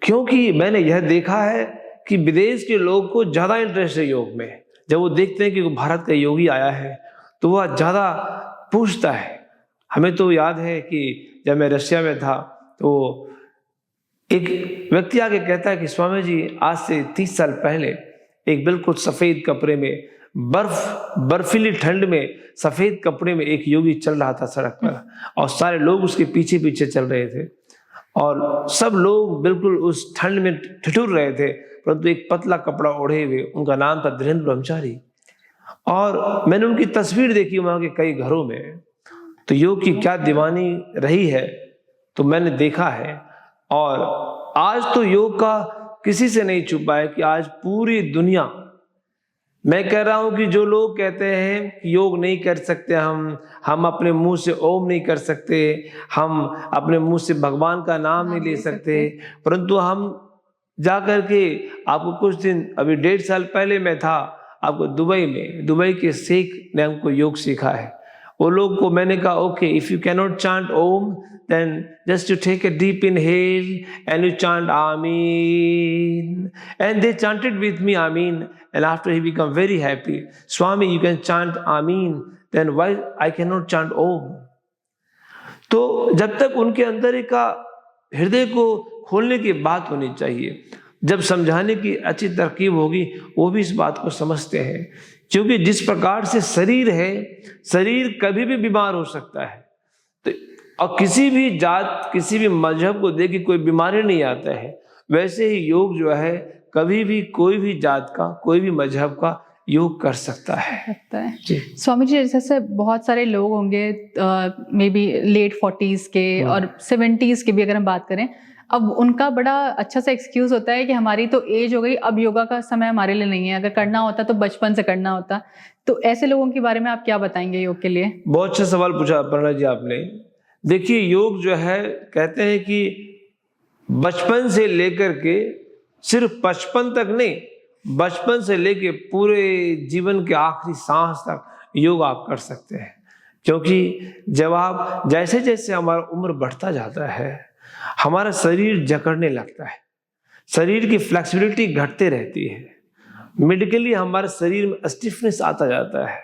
क्योंकि मैंने यह देखा है कि विदेश के लोग को ज़्यादा इंटरेस्ट है योग में। जब वो देखते हैं कि भारत का योगी आया है तो वह ज़्यादा पूछता है। हमें तो याद है कि जब मैं रशिया में था तो एक व्यक्ति आके कहता है कि स्वामी जी, आज से 30 साल पहले एक बिल्कुल सफ़ेद कपड़े में, बर्फीली ठंड में सफ़ेद कपड़े में एक योगी चल रहा था सड़क पर और सारे लोग उसके पीछे पीछे चल रहे थे और सब लोग बिल्कुल उस ठंड में ठिठुर रहे थे, परंतु एक पतला कपड़ा ओढ़े हुए, उनका नाम था धीरेन्द्र ब्रह्मचारी। और मैंने उनकी तस्वीर देखी वहाँ के कई घरों में, तो योग की क्या दीवानी रही है तो मैंने देखा है। और आज तो योग का किसी से नहीं छुपा है कि आज पूरी दुनिया, मैं कह रहा हूं कि जो लोग कहते हैं योग नहीं कर सकते, हम अपने मुंह से ओम नहीं कर सकते, हम अपने मुंह से भगवान का नाम नहीं ले सकते, परंतु हम जाकर के, आपको कुछ दिन, अभी 1.5 साल पहले मैं था आपको दुबई के शेख ने हमको योग सीखा है। वो लोग को मैंने कहा, okay, if you cannot chant Om then just you take a deep inhale and you chant Amin, and they chanted with me Amin, and after he become very happy. Swami, you can chant Amin, then why I cannot chant Om? तो जब तक उनके अंदर का हृदय को खोलने की बात होनी चाहिए। जब समझाने की अच्छी तरकीब होगी वो भी इस बात को समझते हैं, क्योंकि जिस प्रकार से शरीर है, शरीर कभी भी बीमार हो सकता है। तो और किसी भी जात, किसी भी मजहब को देखिए कोई बीमारी नहीं आता है, वैसे ही योग जो है कभी भी कोई भी जात का, कोई भी मजहब का योग कर सकता है। जी। स्वामी जी, जैसे बहुत सारे लोग होंगे मे बी लेट 40s के और 70s के भी अगर हम बात करें, अब उनका बड़ा अच्छा सा एक्सक्यूज होता है कि हमारी तो एज हो गई, अब योगा का समय हमारे लिए नहीं है, अगर करना होता तो बचपन से करना होता। तो ऐसे लोगों के बारे में आप क्या बताएंगे योग के लिए? बहुत अच्छा सवाल पूछा अपर्णा जी आपने। देखिए योग जो है, कहते हैं कि बचपन से लेकर के, सिर्फ 55 तक नहीं, बचपन से लेके पूरे जीवन के आखिरी सांस तक योग आप कर सकते हैं। क्योंकि जब आप, जैसे जैसे हमारा उम्र बढ़ता जाता है, हमारा शरीर जकड़ने लगता है, शरीर की फ्लेक्सिबिलिटी घटते रहती है, मेडिकली हमारे शरीर में स्टिफनेस आता जाता है,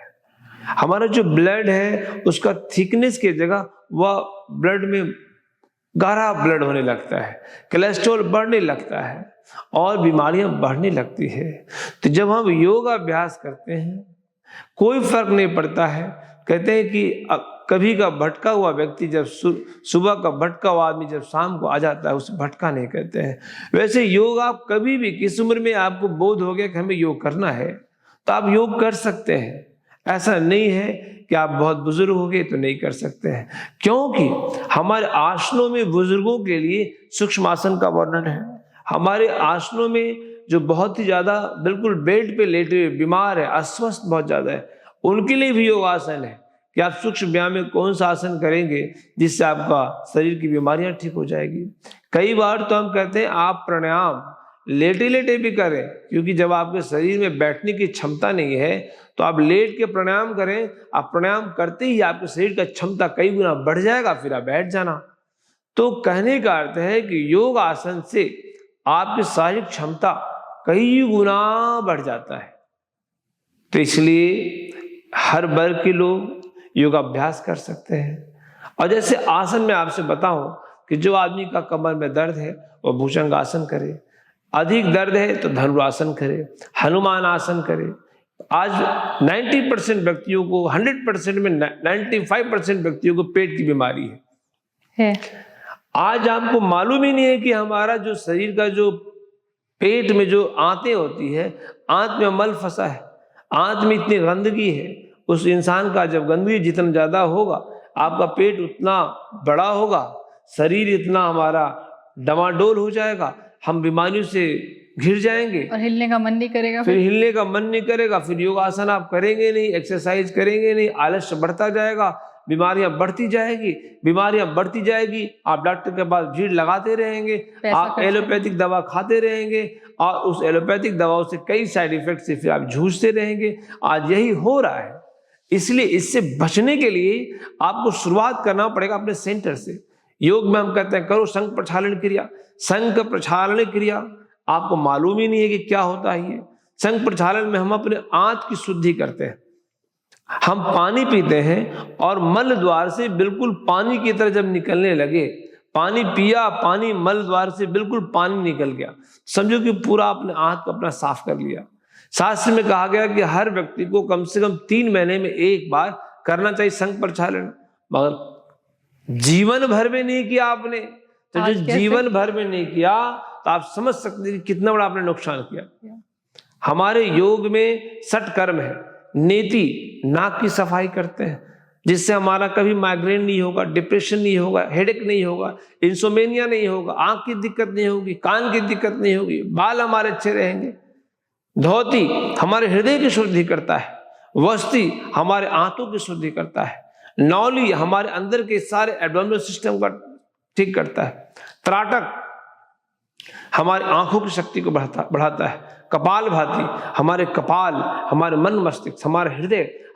हमारा जो ब्लड है उसका थिकनेस की जगह वह ब्लड में गाढ़ा ब्लड होने लगता है, कोलेस्ट्रॉल बढ़ने लगता है और बीमारियां बढ़ने लगती है। तो जब हम योगा अभ्यास करते हैं कोई फर्क नहीं पड़ता है। कहते हैं कि कभी का भटका हुआ व्यक्ति जब सुबह का भटका हुआ आदमी जब शाम को आ जाता है उसे भटका नहीं कहते हैं। वैसे योग आप कभी भी, किस उम्र में आपको बोध हो गया कि हमें योग करना है तो आप योग कर सकते हैं। ऐसा नहीं है कि आप बहुत बुजुर्ग हो गए तो नहीं कर सकते हैं, क्योंकि हमारे आसनों में बुजुर्गों के लिए सूक्ष्म आसन का वर्णन है। हमारे आसनों में जो बहुत ही ज्यादा बिल्कुल बेड पे लेटे हुए बीमार है, अस्वस्थ बहुत ज्यादा है, उनके लिए भी योगासन है कि आप सूक्ष्म व्यायाम में कौन सा आसन करेंगे जिससे आपका शरीर की बीमारियां ठीक हो जाएगी। कई बार तो हम कहते हैं आप प्राणायाम लेटे लेटे भी करें, क्योंकि जब आपके शरीर में बैठने की क्षमता नहीं है तो आप लेट के प्राणायाम करें। आप प्राणायाम करते ही आपके शरीर का क्षमता कई गुना बढ़ जाएगा, फिर आप बैठ जाना। तो कहने का अर्थ है कि योग आसन से आपकी शारीरिक क्षमता कई गुना बढ़ जाता है। तो इसलिए हर वर्ग के लोग योगाभ्यास कर सकते हैं। और जैसे आसन में आपसे बताऊं कि जो आदमी का कमर में दर्द है वो भुजंग आसन करे, अधिक दर्द है तो धनुरासन करे, हनुमान आसन करे। आज 90% व्यक्तियों को, 100% में 95% व्यक्तियों को पेट की बीमारी है। आज आपको मालूम ही नहीं है कि हमारा जो शरीर का जो पेट में जो आंतें होती है, आंत में मल फंसा है, आंत में इतनी गंदगी है। उस इंसान का जब गंदगी जितना ज्यादा होगा आपका पेट उतना बड़ा होगा, शरीर इतना हमारा डमाडोल हो जाएगा, हम बीमारियों से घिर जाएंगे और हिलने का मन नहीं करेगा। फिर हिलने का मन नहीं करेगा, फिर योगासन आप करेंगे नहीं, एक्सरसाइज करेंगे नहीं, आलस्य बढ़ता जाएगा, बीमारियां बढ़ती जाएगी, बीमारियां बढ़ती जाएगी। आप डॉक्टर के पास भीड़ लगाते रहेंगे, आप एलोपैथिक दवा खाते रहेंगे और उस एलोपैथिक दवाओं से कई साइड इफेक्ट से फिर आप जूझते रहेंगे। आज यही हो रहा है। इसलिए इससे बचने के लिए आपको शुरुआत करना पड़ेगा अपने सेंटर से। योग में हम कहते हैं करो संघ प्रक्षालन क्रिया। संघ प्रक्षालन क्रिया आपको मालूम ही नहीं है कि क्या होता है ये। संघ प्रक्षालन में हम अपने आंत की शुद्धि करते हैं। हम पानी पीते हैं और मल द्वार से बिल्कुल पानी की तरह जब निकलने लगे, पानी पिया, पानी मल द्वार से बिल्कुल पानी निकल गया, समझो कि पूरा अपने आंत को अपना साफ कर लिया। शास्त्र में कहा गया कि हर व्यक्ति को कम से कम 3 महीने में एक बार करना चाहिए संघ प्रक्षालन, मगर जीवन भर में नहीं किया आपने। तो जो जीवन भर में नहीं किया तो आप समझ सकते हैं कि कितना बड़ा आपने नुकसान किया। हमारे योग में 6 कर्म है। नेति, नाक की सफाई करते हैं जिससे हमारा कभी माइग्रेन नहीं होगा, डिप्रेशन नहीं होगा, हेडेक नहीं होगा, इंसोमेनिया नहीं होगा, आंख की दिक्कत नहीं होगी, कान की दिक्कत नहीं होगी, बाल हमारे अच्छे रहेंगे। धोती हमारे हृदय की शुद्धि करता है। वस्ती हमारे आंतों की शुद्धि करता है। नौली हमारे अंदर के सारे एब्डोमिनल सिस्टम का ठीक करता है। त्राटक हमारे आंखों की शक्ति को बढ़ाता है। कपाल भाती हमारे कपाल, हमारे मन मस्तिष्क,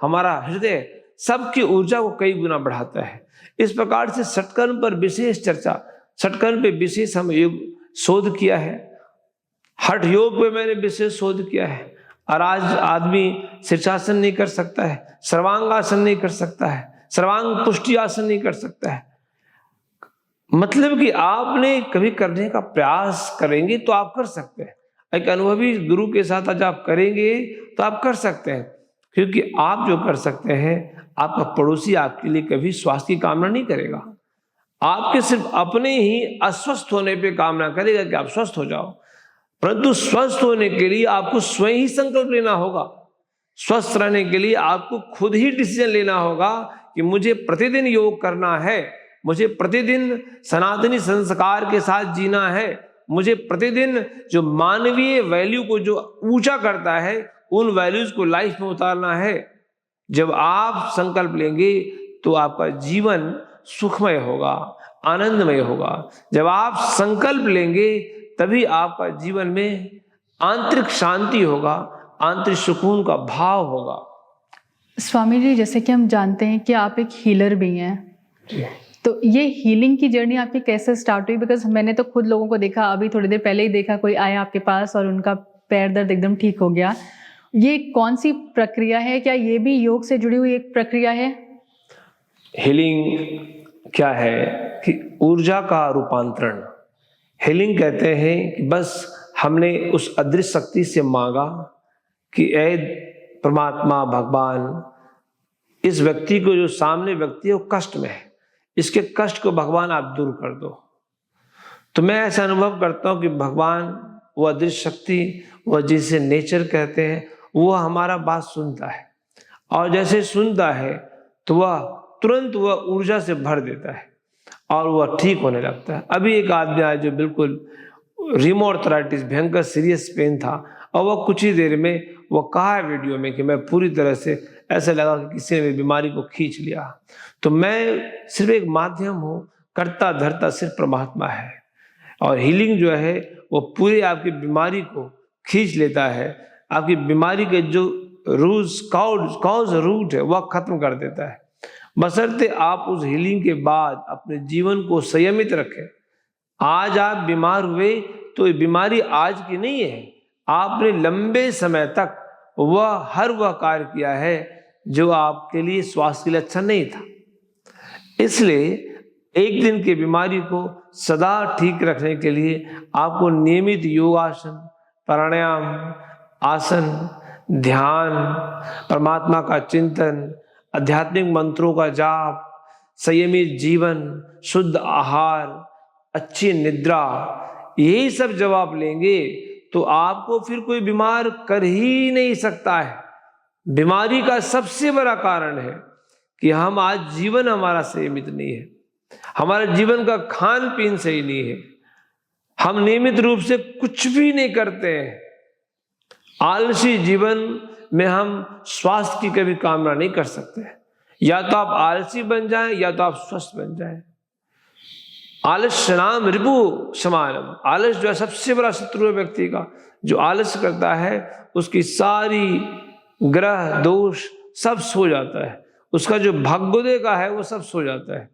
हमारा हृदय सबकी ऊर्जा को कई गुना बढ़ाता है। इस प्रकार से षटकर्म पर विशेष चर्चा, षटकर्म पे विशेष हम योग शोध किया है। हठ योग पे मैंने विशेष शोध किया है। और आज आदमी शीर्षासन नहीं कर सकता है, सर्वांग आसन नहीं कर सकता है, सर्वांग पुष्टि आसन नहीं कर सकता है, मतलब कि आपने कभी करने का प्रयास करेंगे तो आप कर सकते हैं। एक अनुभवी गुरु के साथ आज आप करेंगे तो आप कर सकते हैं, क्योंकि आप जो कर सकते हैं, आपका पड़ोसी आपके लिए कभी स्वास्थ्य की कामना नहीं करेगा। आपके सिर्फ अपने ही अस्वस्थ होने पे कामना करेगा कि आप स्वस्थ हो जाओ, परंतु स्वस्थ होने के लिए आपको स्वयं ही संकल्प लेना होगा। स्वस्थ रहने के लिए आपको खुद ही डिसीजन लेना होगा कि मुझे प्रतिदिन योग करना है, मुझे प्रतिदिन सनातनी संस्कार के साथ जीना है, मुझे प्रतिदिन जो मानवीय वैल्यू को जो ऊंचा करता है उन वैल्यूज को लाइफ में उतारना है। जब आप संकल्प लेंगे तो आपका जीवन सुखमय होगा, आनंदमय होगा। जब आप संकल्प लेंगे तभी आपका जीवन में आंतरिक शांति होगा, आंतरिक सुकून का भाव होगा। स्वामी जी, जैसे कि हम जानते हैं कि आप एक हीलर भी हैं, तो ये हीलिंग की जर्नी आपकी कैसे स्टार्ट हुई? बिकॉज मैंने तो खुद लोगों को देखा, अभी थोड़ी देर पहले ही देखा, कोई आया आपके पास और उनका पैर दर्द एकदम ठीक हो गया। ये कौन सी प्रक्रिया है? क्या ये भी योग से जुड़ी हुई एक प्रक्रिया है? हीलिंग क्या है कि ऊर्जा का रूपांतरण। हीलिंग कहते हैं कि बस हमने उस अदृश्य शक्ति से मांगा कि ऐ परमात्मा भगवान, इस व्यक्ति को, जो सामने व्यक्ति है वो कष्ट में है, इसके कष्ट को भगवान आप दूर कर दो। तो मैं ऐसा अनुभव करता हूं कि भगवान, वो अदृश्य शक्ति, वह जिसे नेचर कहते हैं, वह हमारा बात सुनता है, और जैसे सुनता है तो वह तुरंत वह ऊर्जा से भर देता है और वह ठीक होने लगता है। अभी एक आदमी आया जो बिल्कुल रिमोआर्थराइटिस, भयंकर सीरियस पेन था, और वह कुछ ही देर में वो कहा है वीडियो में कि मैं पूरी तरह से ऐसा लगा कि किसी ने मेरी बीमारी को खींच लिया। तो मैं सिर्फ एक माध्यम हूँ, करता धरता सिर्फ परमात्मा है। और हीलिंग जो है वो पूरी आपकी बीमारी को खींच लेता है, आपकी बीमारी के जो कॉज रूट है वह खत्म कर देता है, बशर्ते आप उस हीलिंग के बाद अपने जीवन को संयमित रखें। आज आप बीमार हुए तो ये बीमारी आज की नहीं है, आपने लंबे समय तक वह कार्य किया है जो आपके लिए स्वास्थ्य के लिए अच्छा नहीं था। इसलिए एक दिन की बीमारी को सदा ठीक रखने के लिए आपको नियमित योगासन, प्राणायाम, आसन, ध्यान, परमात्मा का चिंतन, आध्यात्मिक मंत्रों का जाप, संयमित जीवन, शुद्ध आहार, अच्छी निद्रा, यही सब जब आप लेंगे तो आपको फिर कोई बीमार कर ही नहीं सकता है। बीमारी का सबसे बड़ा कारण है कि हम आज जीवन हमारा संयमित नहीं है, हमारे जीवन का खान पीन सही नहीं है, हम नियमित रूप से कुछ भी नहीं करते हैं। आलसी जीवन में हम स्वास्थ्य की कभी कामना नहीं कर सकते। या तो आप आलसी बन जाएं या तो आप स्वस्थ बन जाएं। आलस्यनाम रिपु समानम, आलस जो है सबसे बड़ा शत्रु है व्यक्ति का। जो आलस करता है उसकी सारी ग्रह दोष सब सो जाता है, उसका जो भाग्योदय का है वो सब सो जाता है।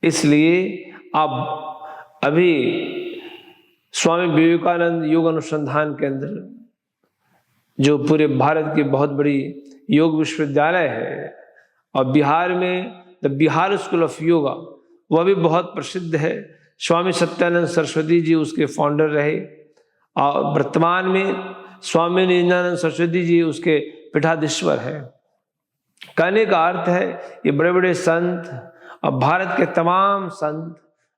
इसलिए आप अभी स्वामी विवेकानंद योग अनुसंधान केंद्र, जो पूरे भारत की बहुत बड़ी योग विश्वविद्यालय है, और बिहार में the Bihar school of yoga, वह भी बहुत प्रसिद्ध है। स्वामी सत्यानंद सरस्वती जी उसके फाउंडर रहे, और वर्तमान में स्वामी निरंजनानंद सरस्वती जी उसके पीठाधीश्वर है। कहने का अर्थ है ये बड़े बड़े संत और भारत के तमाम संत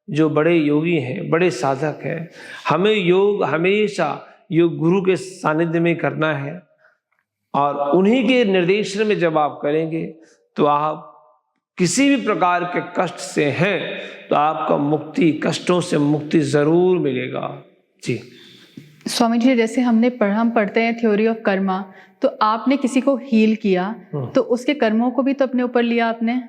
जो बड़े योगी हैं, बड़े साधक हैं, हमें योग हमेशा योग गुरु के सानिध्य में करना है। और उन्हीं के निर्देशन में जब आप करेंगे तो आप किसी भी प्रकार के कष्ट से हैं तो आपका मुक्ति, कष्टों से मुक्ति जरूर मिलेगा। जी स्वामी जी, जैसे हम पढ़ते हैं थ्योरी ऑफ कर्मा, तो आपने किसी को हील किया तो उसके कर्मों को भी तो अपने ऊपर लिया आपने।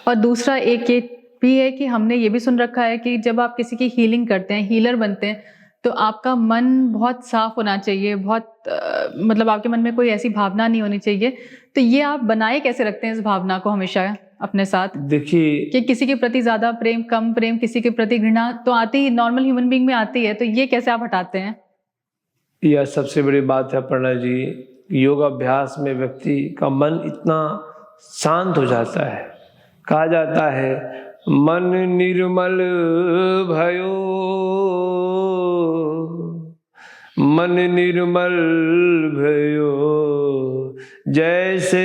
और दूसरा एक ये भी है कि हमने ये भी सुन रखा है कि जब आप किसी की हीलिंग करते हैं, हीलर बनते हैं, तो आपका मन बहुत साफ होना चाहिए, बहुत मतलब आपके मन में कोई ऐसी भावना नहीं होनी चाहिए। तो ये आप बनाए कैसे रखते हैं इस भावना को हमेशा अपने साथ? देखिए कि किसी के प्रति ज्यादा प्रेम, कम प्रेम, किसी के प्रति घृणा तो आती ही, नॉर्मल ह्यूमन बीइंग में आती है, तो ये कैसे आप हटाते हैं? यह सबसे बड़ी बात है अपर्णा जी। योग अभ्यास में व्यक्ति का मन इतना शांत हो जाता है। कहा जाता है मन निर्मल भयो, मन निर्मल भयो, जैसे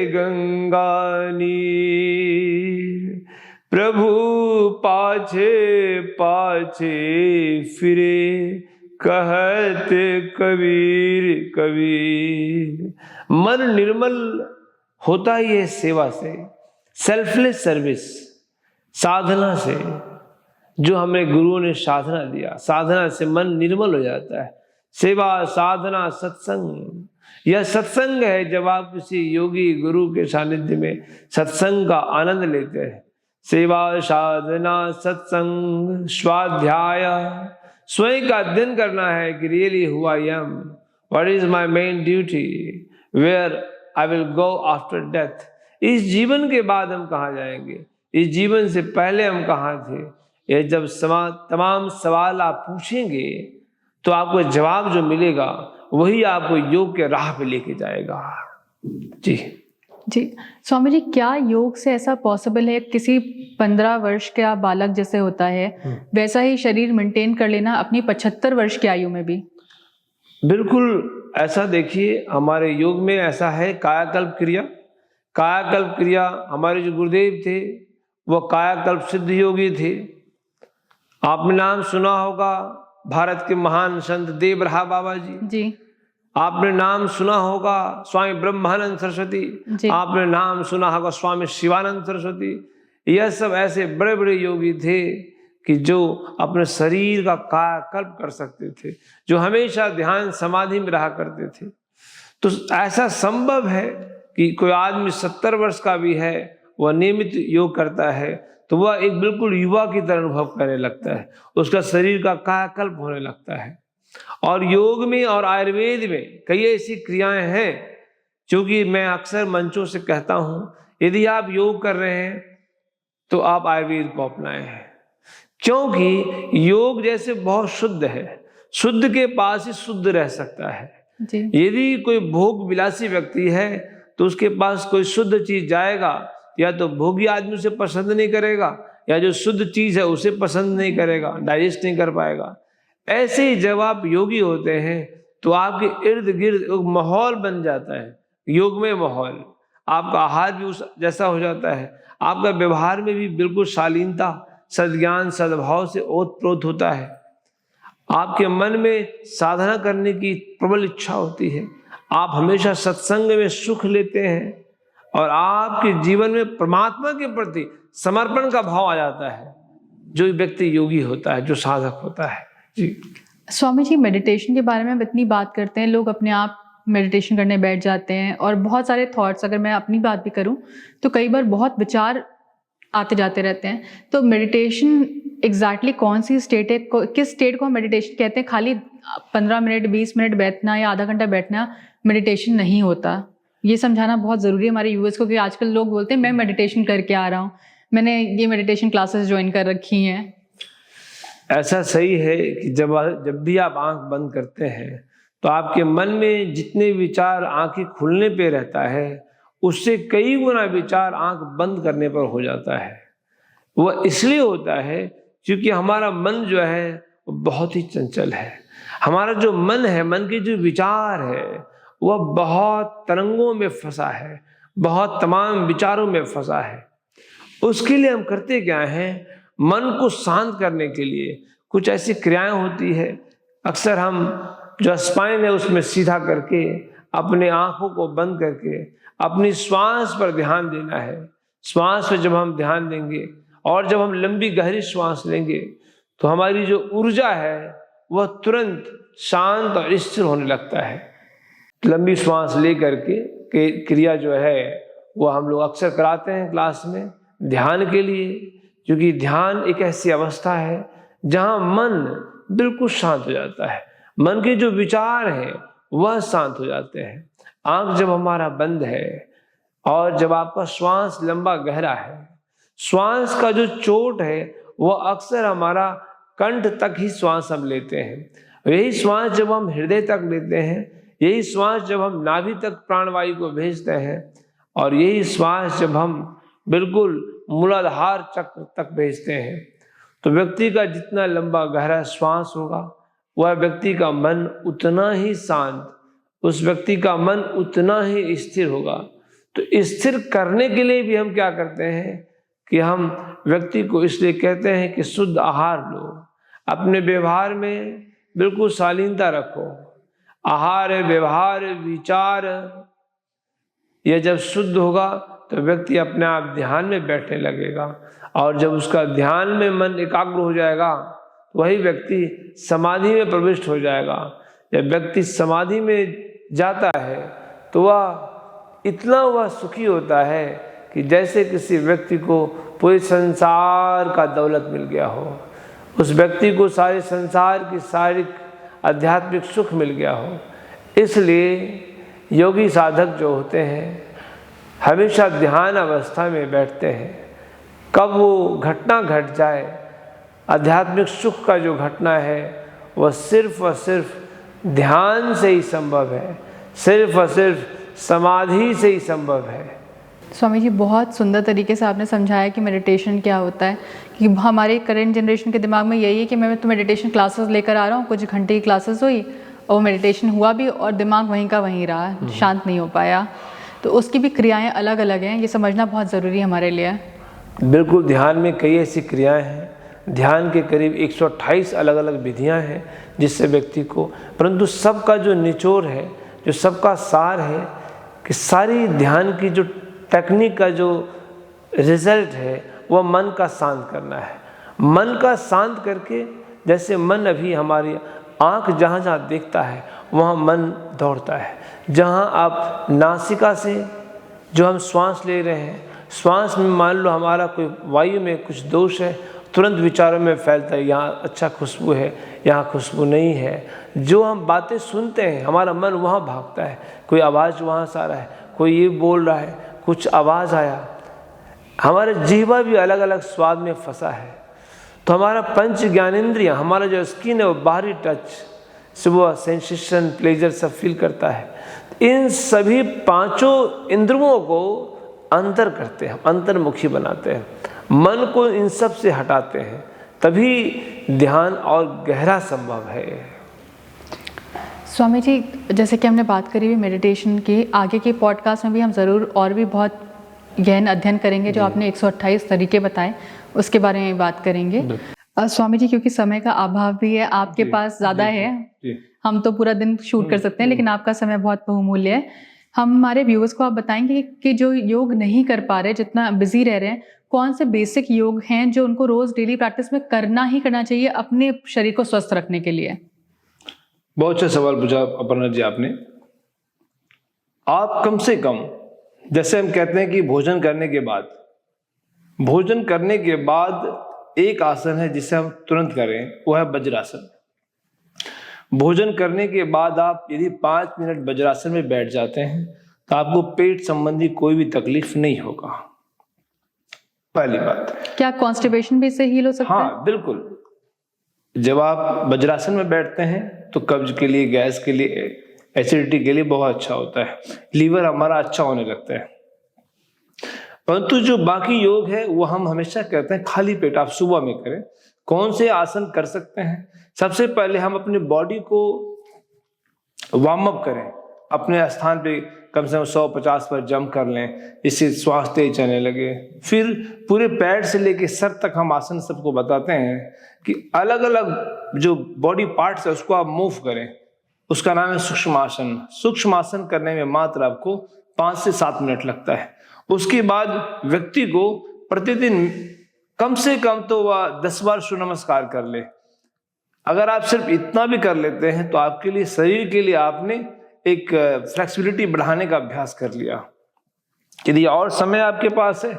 गंगा नीर। प्रभु पाछे पाछे फिरे, कहत कबीर कबीर। मन निर्मल होता ही है सेवा से, सेल्फलेस सर्विस, साधना से। जो हमें गुरुओं ने साधना दिया, साधना से मन निर्मल हो जाता है। सेवा, साधना, सत्संग, यह सत्संग है। जब आप किसी योगी गुरु के सानिध्य में सत्संग का आनंद लेते हैं, सेवा, साधना, सत्संग, स्वाध्याय, स्वयं का अध्ययन करना है कि really who I am, what is my main duty, where I will go after death. इस जीवन के बाद हम कहाँ जाएंगे, इस जीवन से पहले हम कहाँ थे। ये जब तमाम सवाल आप पूछेंगे तो आपको जवाब जो मिलेगा वही आपको योग के राह पे लेके जाएगा। जी जी स्वामी जी, क्या योग से ऐसा पॉसिबल है किसी 15 वर्ष का बालक जैसे होता है वैसा ही शरीर मेंटेन कर लेना अपनी 75 वर्ष की आयु में भी? बिल्कुल ऐसा। देखिए हमारे योग में ऐसा है कायाकल्प क्रिया। कायाकल्प क्रिया, हमारे जो गुरुदेव थे वो कायाकल्प सिद्ध योगी थे। आपने नाम सुना होगा भारत के महान संत देव रहा बाबा जी। आपने नाम सुना होगा स्वामी ब्रह्मानंद सरस्वती। आपने नाम सुना होगा स्वामी शिवानंद सरस्वती। यह सब ऐसे बड़े बड़े योगी थे कि जो अपने शरीर का कायाकल्प कर सकते थे, जो हमेशा ध्यान समाधि में रहा करते थे। तो ऐसा संभव है कि कोई आदमी 70 वर्ष का भी है, वह नियमित योग करता है तो वह एक बिल्कुल युवा की तरह अनुभव करने लगता है, उसका शरीर का कायाकल्प होने लगता है। और योग में और आयुर्वेद में कई ऐसी क्रियाएं हैं जो कि मैं अक्सर मंचों से कहता हूं, यदि आप योग कर रहे हैं तो आप आयुर्वेद को अपनाएं, क्योंकि योग जैसे बहुत शुद्ध है, शुद्ध के पास ही शुद्ध रह सकता है। यदि कोई भोग विलासी व्यक्ति है तो उसके पास कोई शुद्ध चीज जाएगा, या तो भोगी आदमी उसे पसंद नहीं करेगा, या जो शुद्ध चीज है उसे पसंद नहीं करेगा, डाइजेस्ट नहीं कर पाएगा। ऐसे ही जब आप योगी होते हैं तो आपके इर्द गिर्द एक माहौल बन जाता है, योग में माहौल। आपका आहार भी उस जैसा हो जाता है, आपका व्यवहार में भी बिल्कुल शालीनता, सद्ज्ञान, सद्भाव से ओतप्रोत होता है। आपके मन में साधना करने की प्रबल इच्छा होती है, आप हमेशा सत्संग में सुख लेते हैं और आपके जीवन में परमात्मा के प्रति समर्पण का भाव आ जाता है। जो व्यक्ति योगी होता है, जो साधक होता है। जी स्वामी जी, मेडिटेशन के बारे में हम इतनी बात करते हैं, लोग अपने आप मेडिटेशन करने बैठ जाते हैं और बहुत सारे थॉट्स, अगर मैं अपनी बात भी करूं तो कई बार बहुत विचार आते जाते रहते हैं। तो मेडिटेशन एग्जैक्टली कौन सी स्टेट है, किस स्टेट को हम मेडिटेशन कहते हैं? खाली 15 मिनट 20 मिनट बैठना या आधा घंटा बैठना मेडिटेशन नहीं होता, ये समझाना बहुत ज़रूरी है हमारे यूएस को, क्योंकि आजकल लोग बोलते हैं मैं मेडिटेशन करके आ रहा हूँ, मैंने ये मेडिटेशन क्लासेस ज्वाइन कर रखी हैं। ऐसा सही है कि जब भी आप आंख बंद करते हैं तो आपके मन में जितने विचार आंखें खुलने पे रहता है उससे कई गुना विचार आंख बंद करने पर हो जाता है। वह इसलिए होता है क्योंकि हमारा मन जो है वो बहुत ही चंचल है। हमारा जो मन है, मन के जो विचार है वह बहुत तरंगों में फंसा है, बहुत तमाम विचारों में फंसा है। उसके लिए हम करते क्या हैं, मन को शांत करने के लिए कुछ ऐसी क्रियाएं होती है। अक्सर हम जो स्पाइन है उसमें सीधा करके, अपने आंखों को बंद करके अपनी श्वास पर ध्यान देना है। श्वास पर जब हम ध्यान देंगे और जब हम लंबी गहरी श्वास लेंगे तो हमारी जो ऊर्जा है वह तुरंत शांत और स्थिर होने लगता है। लंबी श्वास ले करके क्रिया जो है वह हम लोग अक्सर कराते हैं क्लास में ध्यान के लिए, क्योंकि ध्यान एक ऐसी अवस्था है जहां मन बिल्कुल शांत हो जाता है, मन के जो विचार हैं वह शांत हो जाते हैं। आंख जब हमारा बंद है और जब आपका श्वास लंबा गहरा है, श्वास का जो चोट है वह अक्सर हमारा कंठ तक ही श्वास हम लेते हैं। यही श्वास जब हम हृदय तक लेते हैं, यही श्वास जब हम नाभि तक प्राणवायु को भेजते हैं, और यही श्वास जब हम बिल्कुल मूलाधार चक्र तक भेजते हैं। तो व्यक्ति का जितना लंबा गहरा श्वास होगा, वह व्यक्ति का मन उतना ही शांत, उस व्यक्ति का मन उतना ही स्थिर होगा। तो स्थिर करने के लिए भी हम क्या करते हैं कि हम व्यक्ति को इसलिए कहते हैं कि शुद्ध आहार लो, अपने व्यवहार में बिल्कुल शालीनता रखो। आहार, व्यवहार, विचार यह जब शुद्ध होगा तो व्यक्ति अपने आप ध्यान में बैठने लगेगा, और जब उसका ध्यान में मन एकाग्र हो जाएगा वही व्यक्ति समाधि में प्रविष्ट हो जाएगा। जब व्यक्ति समाधि में जाता है तो वह सुखी होता है कि जैसे किसी व्यक्ति को पूरे संसार का दौलत मिल गया हो, उस व्यक्ति को सारे संसार की शारीरिक आध्यात्मिक सुख मिल गया हो। इसलिए योगी साधक जो होते हैं हमेशा ध्यान अवस्था में बैठते हैं। कब वो घटना घट जाए, आध्यात्मिक सुख का जो घटना है वह सिर्फ और सिर्फ ध्यान से ही संभव है, सिर्फ और सिर्फ समाधि से ही संभव है। स्वामी जी, बहुत सुंदर तरीके से आपने समझाया कि मेडिटेशन क्या होता है। कि हमारे करंट जनरेशन के दिमाग में यही है कि मैं तो मेडिटेशन क्लासेस लेकर आ रहा हूँ, कुछ घंटे की क्लासेस हुई और मेडिटेशन हुआ भी और दिमाग वहीं का वहीं रहा, शांत नहीं हो पाया। तो उसकी भी क्रियाएं अलग अलग हैं, ये समझना बहुत ज़रूरी है हमारे लिए। बिल्कुल, ध्यान में कई ऐसी क्रियाएं हैं। ध्यान के करीब 128 अलग अलग विधियां हैं जिससे व्यक्ति को, परंतु सबका जो निचोड़ है, जो सबका सार है कि सारी ध्यान की जो टेक्निक का जो रिजल्ट है वह मन का शांत करना है। मन का शांत करके, जैसे मन अभी हमारी आँख जहाँ जहाँ देखता है वहाँ मन दौड़ता है। जहाँ आप नासिका से जो हम श्वास ले रहे हैं, श्वास में मान लो हमारा कोई वायु में कुछ दोष है, तुरंत विचारों में फैलता है, यहाँ अच्छा खुशबू है, यहाँ खुशबू नहीं है। जो हम बातें सुनते हैं हमारा मन वहाँ भागता है, कोई आवाज़ वहाँ से आ रहा है, कोई ये बोल रहा है, कुछ आवाज़ आया। हमारा जीवा भी अलग अलग स्वाद में फंसा है। तो हमारा पंच ज्ञानेंद्रिय, हमारा जो स्किन है वो बाहरी टच, सुबह सेंसेशन, प्लेजर सब फील करता है। इन सभी पांचों इंद्रियों को अंतर करते हैं, अंतर्मुखी बनाते हैं, मन को इन सब से हटाते हैं, तभी ध्यान और गहरा संभव है। स्वामी जी, जैसे कि हमने बात करी हुई मेडिटेशन की, आगे के पॉडकास्ट में भी हम ज़रूर और भी बहुत गहन अध्ययन करेंगे। जो आपने 128 तरीके बताए उसके बारे में बात करेंगे। स्वामी जी, क्योंकि समय का अभाव भी है, आपके पास ज़्यादा है, हम तो पूरा दिन शूट कर सकते हैं, लेकिन आपका समय बहुत बहुमूल्य है। हम हमारे व्यूअर्स को आप बताएंगे कि जो योग नहीं कर पा रहे, जितना बिजी रह रहे हैं, कौन से बेसिक योग हैं जो उनको रोज डेली प्रैक्टिस में करना ही करना चाहिए अपने शरीर को स्वस्थ रखने के लिए? बहुत अच्छा सवाल पूछा अपर्णा जी आपने। आप कम से कम, जैसे हम कहते हैं कि भोजन करने के बाद एक आसन है जिसे हम तुरंत करें, वो है वज्रासन। भोजन करने के बाद आप यदि 5 मिनट वज्रासन में बैठ जाते हैं तो आपको पेट संबंधी कोई भी तकलीफ नहीं होगा। पहली बात। क्या कॉन्स्टिपेशन भी इससे हील हो सकता है? हाँ, बिल्कुल। जब आप वज्रासन में बैठते हैं तो कब्ज के लिए, गैस के लिए, एसिडिटी के लिए बहुत अच्छा होता है, लीवर हमारा अच्छा होने लगता है। परंतु जो बाकी योग है वो हम हमेशा कहते हैं खाली पेट आप सुबह में करें। कौन से आसन कर सकते हैं? सबसे पहले हम अपने बॉडी को वार्म अप करें, अपने स्थान पे कम से कम 150 पर जंप कर लें, इससे श्वास तेज चलने लगे। फिर पूरे पैर से लेके सर तक हम आसन सबको बताते हैं कि अलग अलग जो बॉडी पार्ट्स है उसको आप मूव करें, उसका नाम है सूक्ष्मासन। सूक्ष्मासन करने में मात्र आपको 5 से 7 मिनट लगता है। उसके बाद व्यक्ति को प्रतिदिन कम से कम तो वह 10 बार सूर्य नमस्कार कर ले। अगर आप सिर्फ इतना भी कर लेते हैं तो आपके लिए, शरीर के लिए आपने एक फ्लेक्सिबिलिटी बढ़ाने का अभ्यास कर लिया। यदि और समय आपके पास है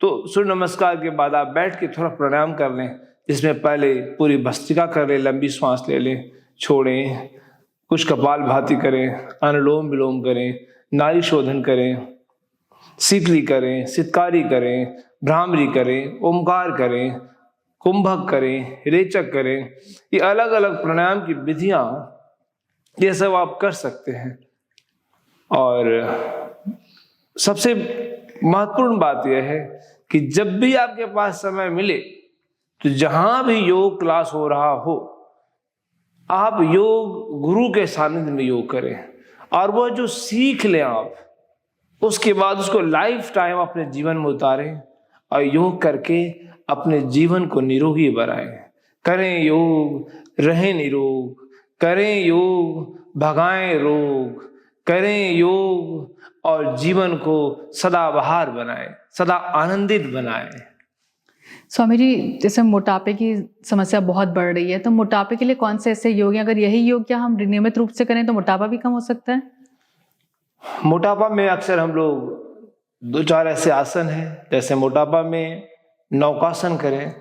तो सूर्य नमस्कार के बाद आप बैठ के थोड़ा प्राणायाम कर लें, जिसमें पहले पूरी भस्त्रिका कर लें, लंबी सांस ले लें, छोड़ें, कुछ कपालभाति करें, अनुलोम विलोम करें, नाड़ी शोधन करें, शीतली करें, सितकारी करें, भ्रामरी करें, ओमकार करें, कुंभक करें, रेचक करें। ये अलग अलग प्राणायाम की विधियां, ये सब आप कर सकते हैं। और सबसे महत्वपूर्ण बात यह है कि जब भी आपके पास समय मिले तो जहां भी योग क्लास हो रहा हो, आप योग गुरु के सानिध्य में योग करें और वह जो सीख लें आप, उसके बाद उसको लाइफ टाइम अपने जीवन में उतारें और योग करके अपने जीवन को निरोगी बनाएं। करें योग, रहें निरोग, करें योग, भगाएं रोग, करें योग और जीवन को सदाबहार बनाएं, सदा आनंदित बनाएं। स्वामी जी, जैसे मोटापे की समस्या बहुत बढ़ रही है, तो मोटापे के लिए कौन से ऐसे योग हैं? अगर यही योग क्या हम नियमित रूप से करें तो मोटापा भी कम हो सकता है? मोटापा में अक्सर हम लोग 2-4 ऐसे आसन हैं, जैसे मोटापा में नौकासन करें,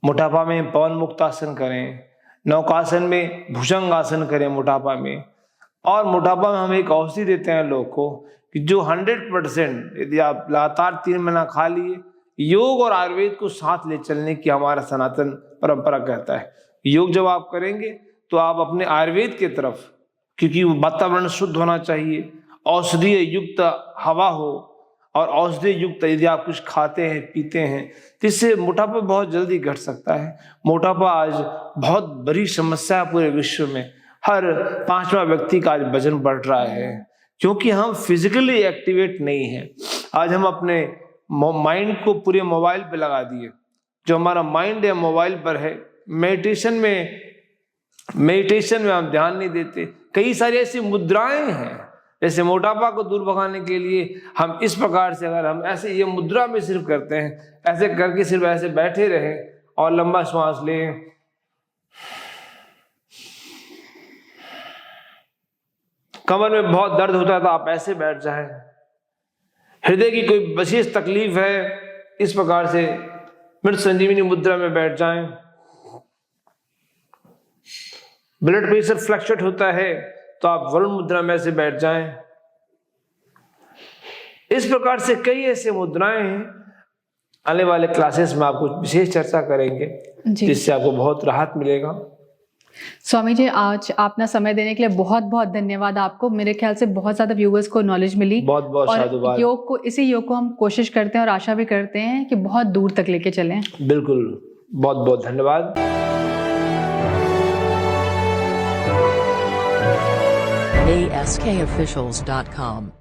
मोटापा में पवन मुक्तासन करें, नौकासन में भुजंग आसन करें मोटापा में। और मोटापा में हम एक औषधि देते हैं लोग को कि जो 100% यदि आप लगातार 3 महीना खा लिए, योग और आयुर्वेद को साथ ले चलने की हमारा सनातन परंपरा कहता है। योग जब आप करेंगे तो आप अपने आयुर्वेद के तरफ, क्योंकि वातावरण शुद्ध होना चाहिए, औषधीय युक्त हवा हो और औषधि युक्त यदि आप कुछ खाते हैं पीते हैं, तो इससे मोटापा बहुत जल्दी घट सकता है। मोटापा आज बहुत बड़ी समस्या है पूरे विश्व में। हर 5वां व्यक्ति का आज वजन बढ़ रहा है क्योंकि हम फिजिकली एक्टिवेट नहीं हैं। आज हम अपने माइंड को पूरे मोबाइल पे लगा दिए। जो हमारा माइंड है मोबाइल पर है। मेडिटेशन में हम ध्यान नहीं देते। कई सारी ऐसी मुद्राएं हैं, जैसे मोटापा को दूर भगाने के लिए हम इस प्रकार से, अगर हम ऐसे ये मुद्रा में सिर्फ करते हैं, ऐसे करके सिर्फ ऐसे बैठे रहें और लंबा श्वास लें, कमर में बहुत दर्द होता है तो आप ऐसे बैठ जाएं। हृदय की कोई विशेष तकलीफ है, इस प्रकार से मृत संजीवनी मुद्रा में बैठ जाएं। ब्लड प्रेशर फ्लक्चुएट होता है तो आप वरुण मुद्रा में ऐसे बैठ जाएं। इस प्रकार से कई ऐसे मुद्राएं हैं। आने वाले क्लासेस में आपको विशेष चर्चा करेंगे जिससे आपको बहुत राहत मिलेगा। स्वामी जी, आज आपने समय देने के लिए बहुत बहुत धन्यवाद आपको। मेरे ख्याल से बहुत ज्यादा व्यूअर्स को नॉलेज मिली। बहुत बहुत साधुवाद। इसी योग को हम कोशिश करते हैं और आशा भी करते हैं कि बहुत दूर तक लेके चलें। बिल्कुल, बहुत बहुत धन्यवाद। ASKofficials.com